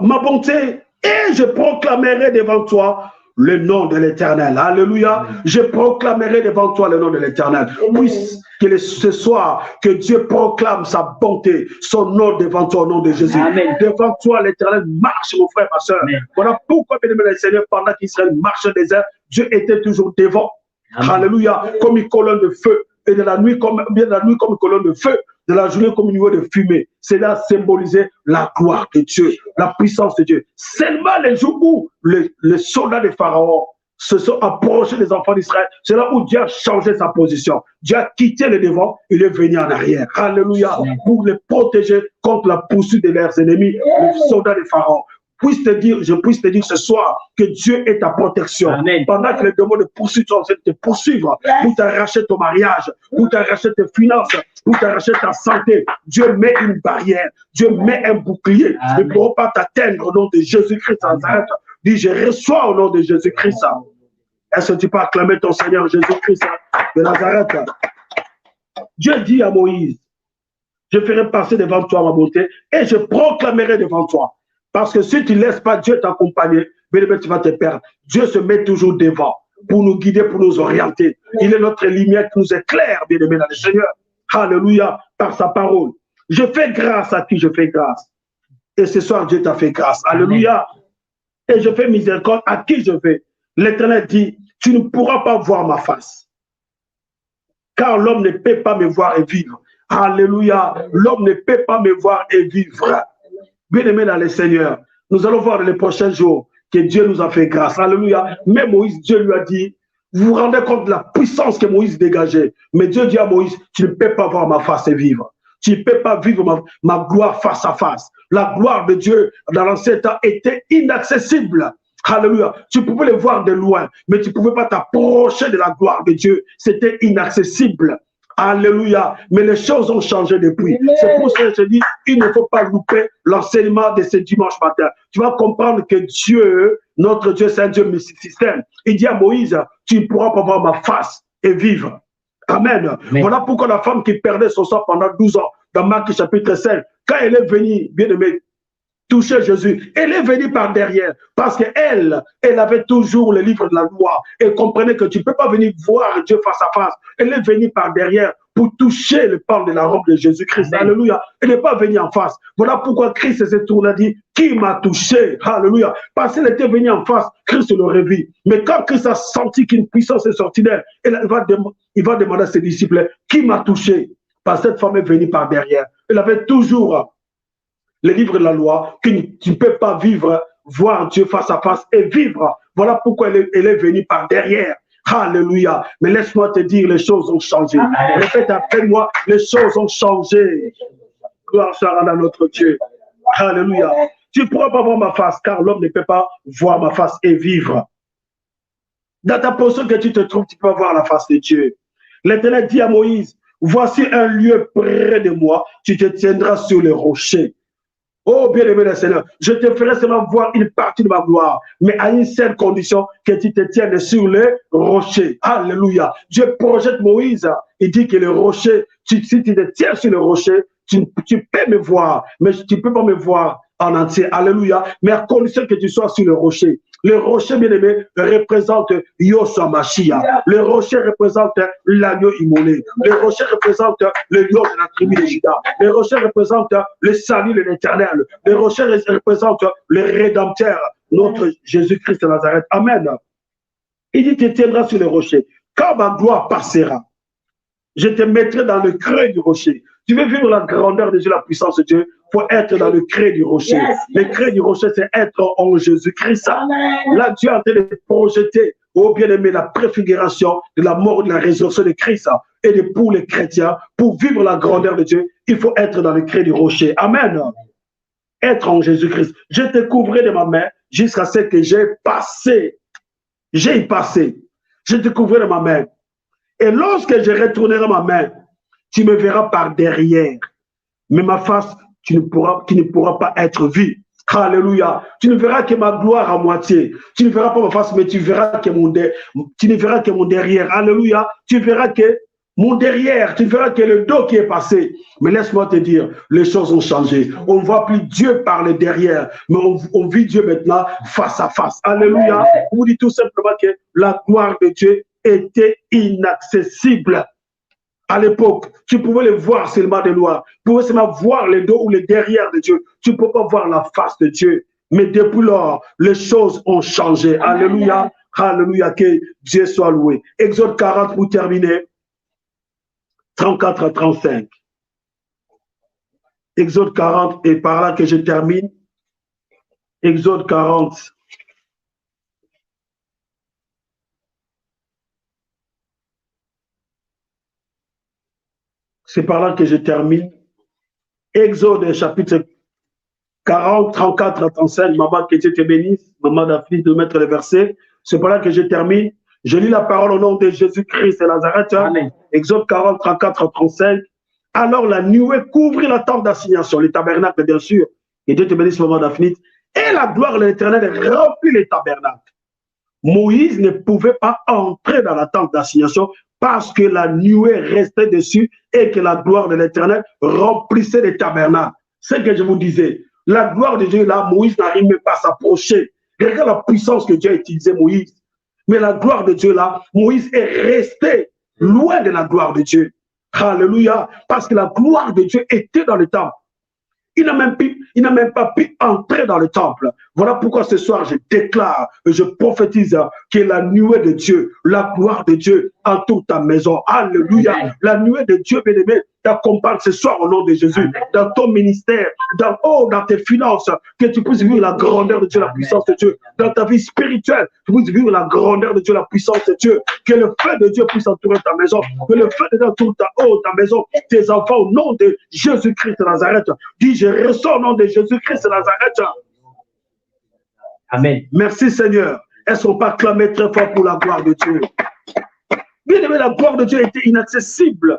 [SPEAKER 3] ma bonté et je proclamerai devant toi le nom de l'Éternel. Alléluia. Amen. Je proclamerai devant toi le nom de l'Éternel. Puisque ce soir, que Dieu proclame sa bonté, son nom devant toi au nom de Jésus. Amen. Devant toi, l'Éternel marche, mon frère, ma soeur. Amen. Voilà pourquoi, bien aimé le Seigneur, pendant qu'Israël marchait des airs, Dieu était toujours devant. Amen. Alléluia. Amen. Comme une colonne de feu. Et de la nuit comme une colonne de feu. De la journée comme une nuée de fumée. Cela symbolisait la gloire de Dieu, la puissance de Dieu. Seulement les jours où les soldats de Pharaon se sont approchés des enfants d'Israël, c'est là où Dieu a changé sa position. Dieu a quitté le devant, il est venu en arrière. Alléluia. Pour les protéger contre la poursuite de leurs ennemis, les soldats de Pharaon. Je puisse te dire ce soir que Dieu est ta protection. Amen. Pendant que les démons de poursuite sont en train de te poursuivre, pour t'arracher ton mariage, pour t'arracher tes finances, pour t'arracher ta santé, Dieu met une barrière, Dieu met un bouclier. Ils ne pourront pas t'atteindre au nom de Jésus-Christ. Dis, je reçois au nom de Jésus-Christ. Est-ce que tu peux acclamer ton Seigneur Jésus-Christ de Nazareth? Dieu dit à Moïse, je ferai passer devant toi ma bonté et je proclamerai devant toi. Parce que si tu ne laisses pas Dieu t'accompagner, tu vas te perdre. Dieu se met toujours devant pour nous guider, pour nous orienter. Il est notre lumière qui nous éclaire, bien-aimé dans le Seigneur. Alléluia, par sa parole. Je fais grâce à qui je fais grâce. Et ce soir, Dieu t'a fait grâce. Alléluia. Et je fais miséricorde à qui je fais. L'Éternel dit, tu ne pourras pas voir ma face. Car l'homme ne peut pas me voir et vivre. Alléluia. L'homme ne peut pas me voir et vivre. Bien-aimé dans le Seigneur, nous allons voir dans les prochains jours que Dieu nous a fait grâce. Alléluia. Mais Moïse, Dieu lui a dit, vous vous rendez compte de la puissance que Moïse dégageait. Mais Dieu dit à Moïse, tu ne peux pas voir ma face et vivre. Tu ne peux pas vivre ma gloire face à face. La gloire de Dieu dans l'ancien temps était inaccessible. Alléluia. Tu pouvais le voir de loin, mais tu ne pouvais pas t'approcher de la gloire de Dieu. C'était inaccessible. Alléluia. Mais les choses ont changé depuis. C'est pour ça que je dis, il ne faut pas louper l'enseignement de ce dimanche matin. Tu vas comprendre que Dieu, notre Dieu, c'est un Dieu multisystème. Il dit à Moïse, tu ne pourras pas voir ma face et vivre. Amen. Mais voilà pourquoi la femme qui perdait son sang pendant 12 ans, dans Marc chapitre 5, quand elle est venue, bien aimée, toucher Jésus, elle est venue par derrière, parce qu'elle avait toujours le livre de la loi. Elle comprenait que tu ne peux pas venir voir Dieu face à face. Elle est venue par derrière pour toucher le pan de la robe de Jésus-Christ. Alléluia. Elle n'est pas venue en face. Voilà pourquoi Christ s'est tourné et dit, qui m'a touché? Alléluia. Parce qu'elle était venue en face, Christ l'aurait vu. Mais quand Christ a senti qu'une puissance est sortie d'elle, il va demander à ses disciples, qui m'a touché? Parce que cette femme est venue par derrière. Elle avait toujours les livres de la loi, que tu ne peux pas vivre, voir Dieu face à face et vivre. Voilà pourquoi elle est venue par derrière. Alléluia. Mais laisse-moi te dire, les choses ont changé. Répète après moi, les choses ont changé. Gloire soit à notre Dieu. Alléluia. Tu ne pourras pas voir ma face, car l'homme ne peut pas voir ma face et vivre. Dans ta position que tu te trouves, tu peux voir la face de Dieu. L'Éternel dit à Moïse, voici un lieu près de moi, tu te tiendras sur le rocher. Oh, bien-aimé le Seigneur, je te ferai seulement voir une partie de ma gloire, mais à une seule condition, que tu te tiennes sur le rocher. Alléluia. Dieu projette Moïse, il dit que le rocher, si tu te tiens sur le rocher, tu peux me voir, mais tu ne peux pas me voir en entier. Alléluia. Mais à condition que tu sois sur le rocher. Le rocher, bien-aimé, représente Yoshua Mashiach. Le rocher représente l'agneau immolé. Le rocher représente le lion de la tribu de Juda. Le rocher représente le salut de l'Éternel. Le rocher représente le Rédempteur, notre Jésus-Christ de Nazareth. Amen. Il dit, tu tiendras sur le rocher. Quand ma gloire passera, je te mettrai dans le creux du rocher. Tu veux vivre la grandeur de Dieu, la puissance de Dieu, il faut être dans le creux du rocher. Le creux du rocher, c'est être en Jésus-Christ. Là, Dieu est en train de projeter, oh bien-aimé, la préfiguration de la mort, de la résurrection de Christ. Et pour les chrétiens, pour vivre la grandeur de Dieu, il faut être dans le creux du rocher. Amen. Être en Jésus-Christ. Je te couvrirai de ma main jusqu'à ce que j'ai passé. J'ai passé. Je te couvrirai de ma main. Et lorsque je retournerai ma main, tu me verras par derrière. Mais ma face, tu ne pourras pas être vue. Alléluia. Tu ne verras que ma gloire à moitié. Tu ne verras pas ma face, mais tu verras que tu ne verras que mon derrière. Alléluia. Tu verras que mon derrière, tu verras que le dos qui est passé. Mais laisse-moi te dire, les choses ont changé. On ne voit plus Dieu par le derrière, mais on vit Dieu maintenant face à face. Alléluia. On vous dit tout simplement que la gloire de Dieu était inaccessible. À l'époque, tu pouvais le voir seulement de loin. Tu pouvais seulement voir le dos ou le derrière de Dieu. Tu ne peux pas voir la face de Dieu. Mais depuis lors, les choses ont changé. Alléluia. Alléluia. Que Dieu soit loué. Exode 40 pour terminer. 34 à 35. Exode 40, et par là que je termine. Exode 40. C'est par là que je termine. Exode chapitre 40, 34 à 35. Maman, que Dieu te bénisse. Maman d'Afrique de mettre le verset. C'est par là que je termine. Je lis la parole au nom de Jésus-Christ de Nazareth. Amen. Exode 40, 34 à 35. Alors la nuée couvrit la tente d'assignation, les tabernacles bien sûr. Et Dieu te bénisse, maman d'Afrique. Et la gloire de l'Éternel remplit les tabernacles. Moïse ne pouvait pas entrer dans la tente d'assignation parce que la nuée restait dessus et que la gloire de l'Éternel remplissait les tabernacles. C'est ce que je vous disais. La gloire de Dieu, là, Moïse n'arrive même pas à s'approcher. Regarde la puissance que Dieu a utilisée, Moïse. Mais la gloire de Dieu, là, Moïse est resté loin de la gloire de Dieu. Alléluia. Parce que la gloire de Dieu était dans le temple. Il n'a même pas pu entrer dans le temple. Voilà pourquoi ce soir, je déclare et je prophétise que la nuée de Dieu, la gloire de Dieu entoure ta maison. Alléluia. Amen. La nuée de Dieu, bien-aimé, t'accompagne ce soir au nom de Jésus. Amen. Dans ton ministère, dans tes finances, que tu puisses vivre la grandeur de Dieu, la puissance de Dieu. Dans ta vie spirituelle, tu puisses vivre la grandeur de Dieu, la puissance de Dieu. Que le feu de Dieu puisse entourer ta maison. Que le feu de Dieu entoure ta maison, tes enfants, au nom de Jésus-Christ de Nazareth. Dis, je ressors au nom de Jésus-Christ de Nazareth.
[SPEAKER 4] Amen.
[SPEAKER 3] Merci Seigneur. Est-ce qu'on peut acclamer très fort pour la gloire de Dieu? Bien aimé, la gloire de Dieu était inaccessible.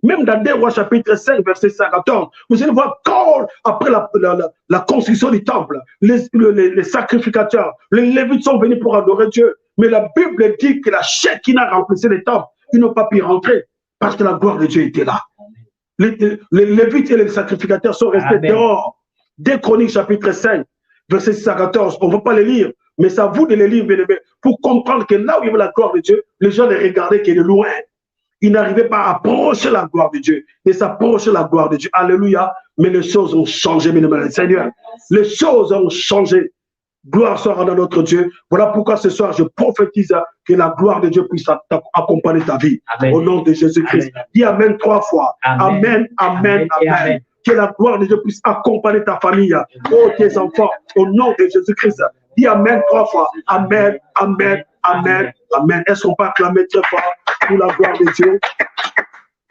[SPEAKER 3] Même dans 2 Rois chapitre 5, verset 14, vous allez voir quand, après la construction du temple, les sacrificateurs, les Lévites sont venus pour adorer Dieu. Mais la Bible dit que la Shekinah remplissait les temples. Ils n'ont pas pu rentrer parce que la gloire de Dieu était là. Les Lévites et les sacrificateurs sont restés dehors. 2 Chroniques chapitre 5, verset 6 à 14, on ne va pas les lire, mais c'est à vous de les lire, bien aimés, pour comprendre que là où il y avait la gloire de Dieu, les gens les regardaient qui est de loin. Ils n'arrivaient pas à approcher la gloire de Dieu, et s'approcher la gloire de Dieu. Alléluia. Mais les choses ont changé, bien aimés, Seigneur. Les choses ont changé. Gloire soit à notre Dieu. Voilà pourquoi ce soir, je prophétise que la gloire de Dieu puisse accompagner ta vie. Amen. Au nom de Jésus-Christ. Dis Amen 3 fois. Amen, amen, amen. Amen. Que la gloire de Dieu puisse accompagner ta famille, oh tes enfants, au nom de Jésus-Christ. Dis Amen 3 fois. Amen, amen, amen, amen. Est-ce qu'on peut acclamer très fort pour la gloire de Dieu?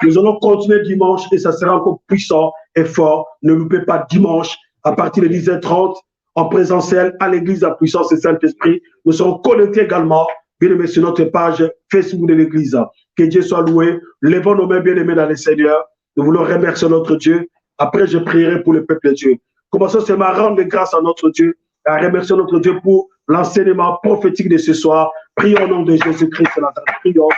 [SPEAKER 3] Nous allons continuer dimanche et ça sera encore puissant et fort. Ne loupez pas dimanche à partir de 10h30 en présentiel à l'église à puissance et Saint-Esprit. Nous serons connectés également, bien aimés, sur notre page Facebook de l'église. Que Dieu soit loué. Lèvons nos mains, bien aimés, dans le Seigneur. Nous voulons remercier notre Dieu. Après, je prierai pour le peuple de Dieu. Commençons seulement à rendre grâce à notre Dieu, à remercier notre Dieu pour l'enseignement prophétique de ce soir. Prions au nom de Jésus-Christ. Prions.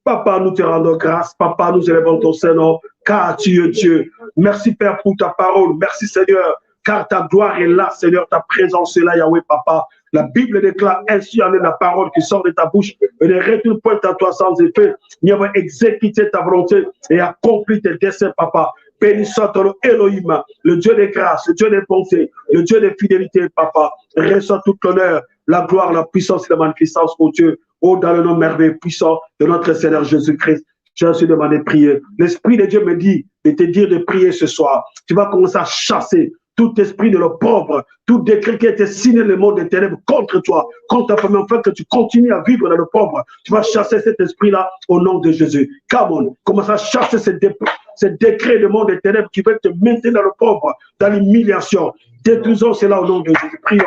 [SPEAKER 3] Papa, nous te rendons grâce. Papa, nous élevons ton Seigneur, car tu es Dieu. Merci, Père, pour ta parole. Merci, Seigneur, car ta gloire est là, Seigneur. Ta présence est là, Yahweh, Papa. La Bible déclare ainsi en est la parole qui sort de ta bouche et ne retourne point à toi sans effet. Ni avoir exécuté ta volonté et accompli tes desseins, Papa. Béni soit ton Elohim, le Dieu des grâces, le Dieu des bontés, le Dieu des fidélités, Papa. Reçois tout l'honneur, la gloire, la puissance et la magnificence, ô Dieu, ô dans le nom merveilleux puissant de notre Seigneur Jésus-Christ. J'ai ainsi demandé de prier. L'Esprit de Dieu me dit de te dire de prier ce soir. Tu vas commencer à chasser tout esprit de l'opprobre, tout décret qui a été signé le monde des ténèbres contre toi, contre ta famille, afin que tu continues à vivre dans l'opprobre. Tu vas chasser cet esprit-là au nom de Jésus. Come on, commence à chasser ce décret du monde des ténèbres qui veut te maintenir dans l'opprobre, dans l'humiliation. Détruisons cela au nom de Jésus. Prions.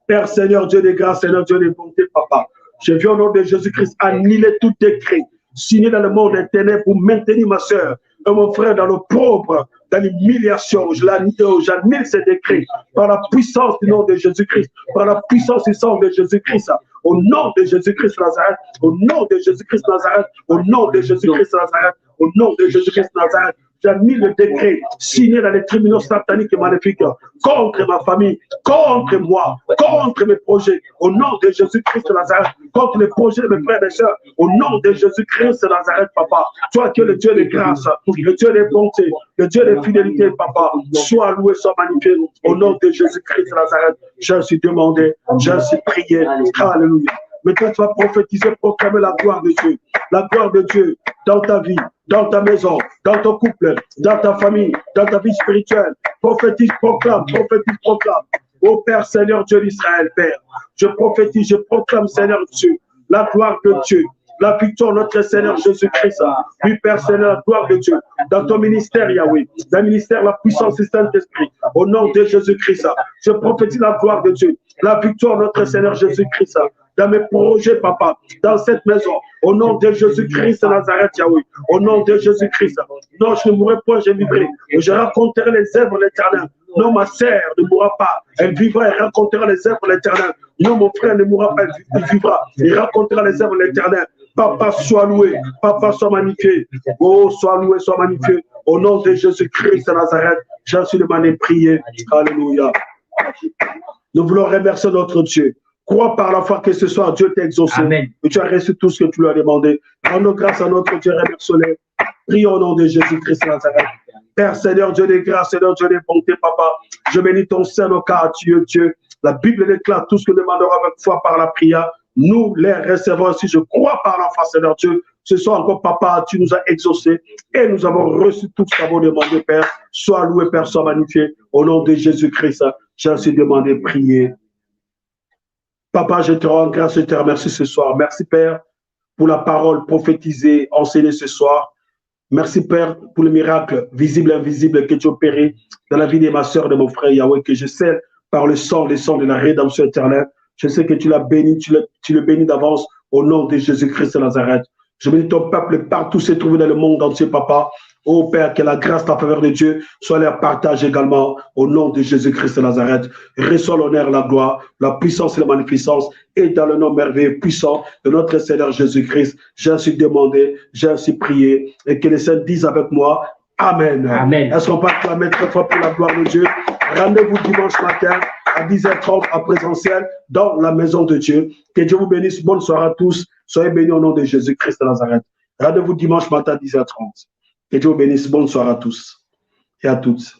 [SPEAKER 3] Père Seigneur, Dieu des grâces, Seigneur, Dieu des bontés, Papa. Je viens au nom de Jésus-Christ annihiler tout décret signé dans le monde des ténèbres pour maintenir ma soeur et mon frère dans l'opprobre, dans l'humiliation. J'annule ces décrets par la puissance du nom de Jésus-Christ, par la puissance du sang de Jésus-Christ, au nom de Jésus-Christ Nazareth, au nom de Jésus-Christ Nazareth, au nom de Jésus-Christ Nazareth, au nom de Jésus-Christ Nazareth. J'annule le décret signé dans les tribunaux sataniques et maléfiques contre ma famille, contre moi, contre mes projets, au nom de Jésus-Christ de Nazareth, contre les projets de mes frères et sœurs, au nom de Jésus-Christ de Nazareth, Papa. Toi qui es le Dieu de grâce, le Dieu des bontés, le Dieu des fidélités, Papa, sois loué, sois magnifié, au nom de Jésus-Christ de Nazareth. J'ai ainsi demandé, j'ai ainsi prié. Alléluia. Maintenant, tu vas prophétiser, proclamer la gloire de Dieu. La gloire de Dieu dans ta vie, dans ta maison, dans ton couple, dans ta famille, dans ta vie spirituelle. Prophétise, proclame, prophétise, proclame. Ô Père Seigneur Dieu d'Israël, Père, je prophétise, je proclame, Seigneur Dieu, la gloire de Dieu, la victoire de notre Seigneur Jésus-Christ. Oui, Père Seigneur, la gloire de Dieu, dans ton ministère, Yahweh, dans le ministère, la puissance du Saint-Esprit, au nom de Jésus-Christ. Je prophétise la gloire de Dieu, la victoire de notre Seigneur Jésus-Christ. Dans mes projets, Papa, dans cette maison, au nom de Jésus-Christ de Nazareth, Yahweh, au nom de Jésus-Christ. Non, je ne mourrai point, je vivrai. Je raconterai les œuvres de l'Éternel. Non, ma sœur ne mourra pas. Elle vivra et racontera les œuvres de l'Éternel. Non, mon frère ne mourra pas, il vivra. Il racontera les œuvres de l'Éternel. Papa, sois loué. Papa, sois magnifié. Oh, sois loué, sois magnifié. Au nom de Jésus-Christ de Nazareth, j'en suis demandé de prier. Alléluia. Nous voulons remercier notre Dieu. Crois par la foi que ce soir Dieu t'a exaucé.
[SPEAKER 4] Amen.
[SPEAKER 3] Et tu as reçu tout ce que tu lui as demandé. Rendons grâce à notre Dieu, remercions-le. Prions au nom de Jésus-Christ de Nazareth. Père Seigneur, Dieu de grâce, Seigneur, Dieu de bonté, Papa. Je bénis ton Saint car tu es Dieu. La Bible déclare tout ce que nous demandons avec foi par la prière. Nous les recevons aussi. Je crois par la foi, Seigneur Dieu. Ce soir encore, Papa, tu nous as exaucés et nous avons reçu tout ce que nous avons demandé, Père. Sois loué, Père, sois magnifié. Au nom de Jésus-Christ, j'ai ainsi demandé, prier. Papa, je te rends grâce, je te remercie ce soir. Merci, Père, pour la parole prophétisée, enseignée ce soir. Merci, Père, pour le miracle visible et invisible que tu as opéré dans la vie de ma soeur, de mon frère Yahweh, que je scelle par le sang de la rédemption éternelle. Je sais que tu l'as béni, tu le bénis d'avance au nom de Jésus-Christ de Nazareth. Je bénis ton peuple partout se trouve dans le monde entier, Papa. Oh Père, que la grâce, la faveur de Dieu soit leur partage également au nom de Jésus-Christ de Nazareth. Reçois l'honneur, la gloire, la puissance et la magnificence et dans le nom merveilleux puissant de notre Seigneur Jésus-Christ, j'ai ainsi demandé, j'ai ainsi prié et que les saints disent avec moi, Amen.
[SPEAKER 4] Amen.
[SPEAKER 3] Est-ce qu'on peut acclamer très fort pour la gloire de Dieu? Rendez-vous dimanche matin à 10h30 en présentiel dans la maison de Dieu. Que Dieu vous bénisse. Bonne soirée à tous. Soyez bénis au nom de Jésus-Christ de Nazareth. Rendez-vous dimanche matin à 10h30. Que Dieu vous bénisse. Bonne soirée à tous et à toutes.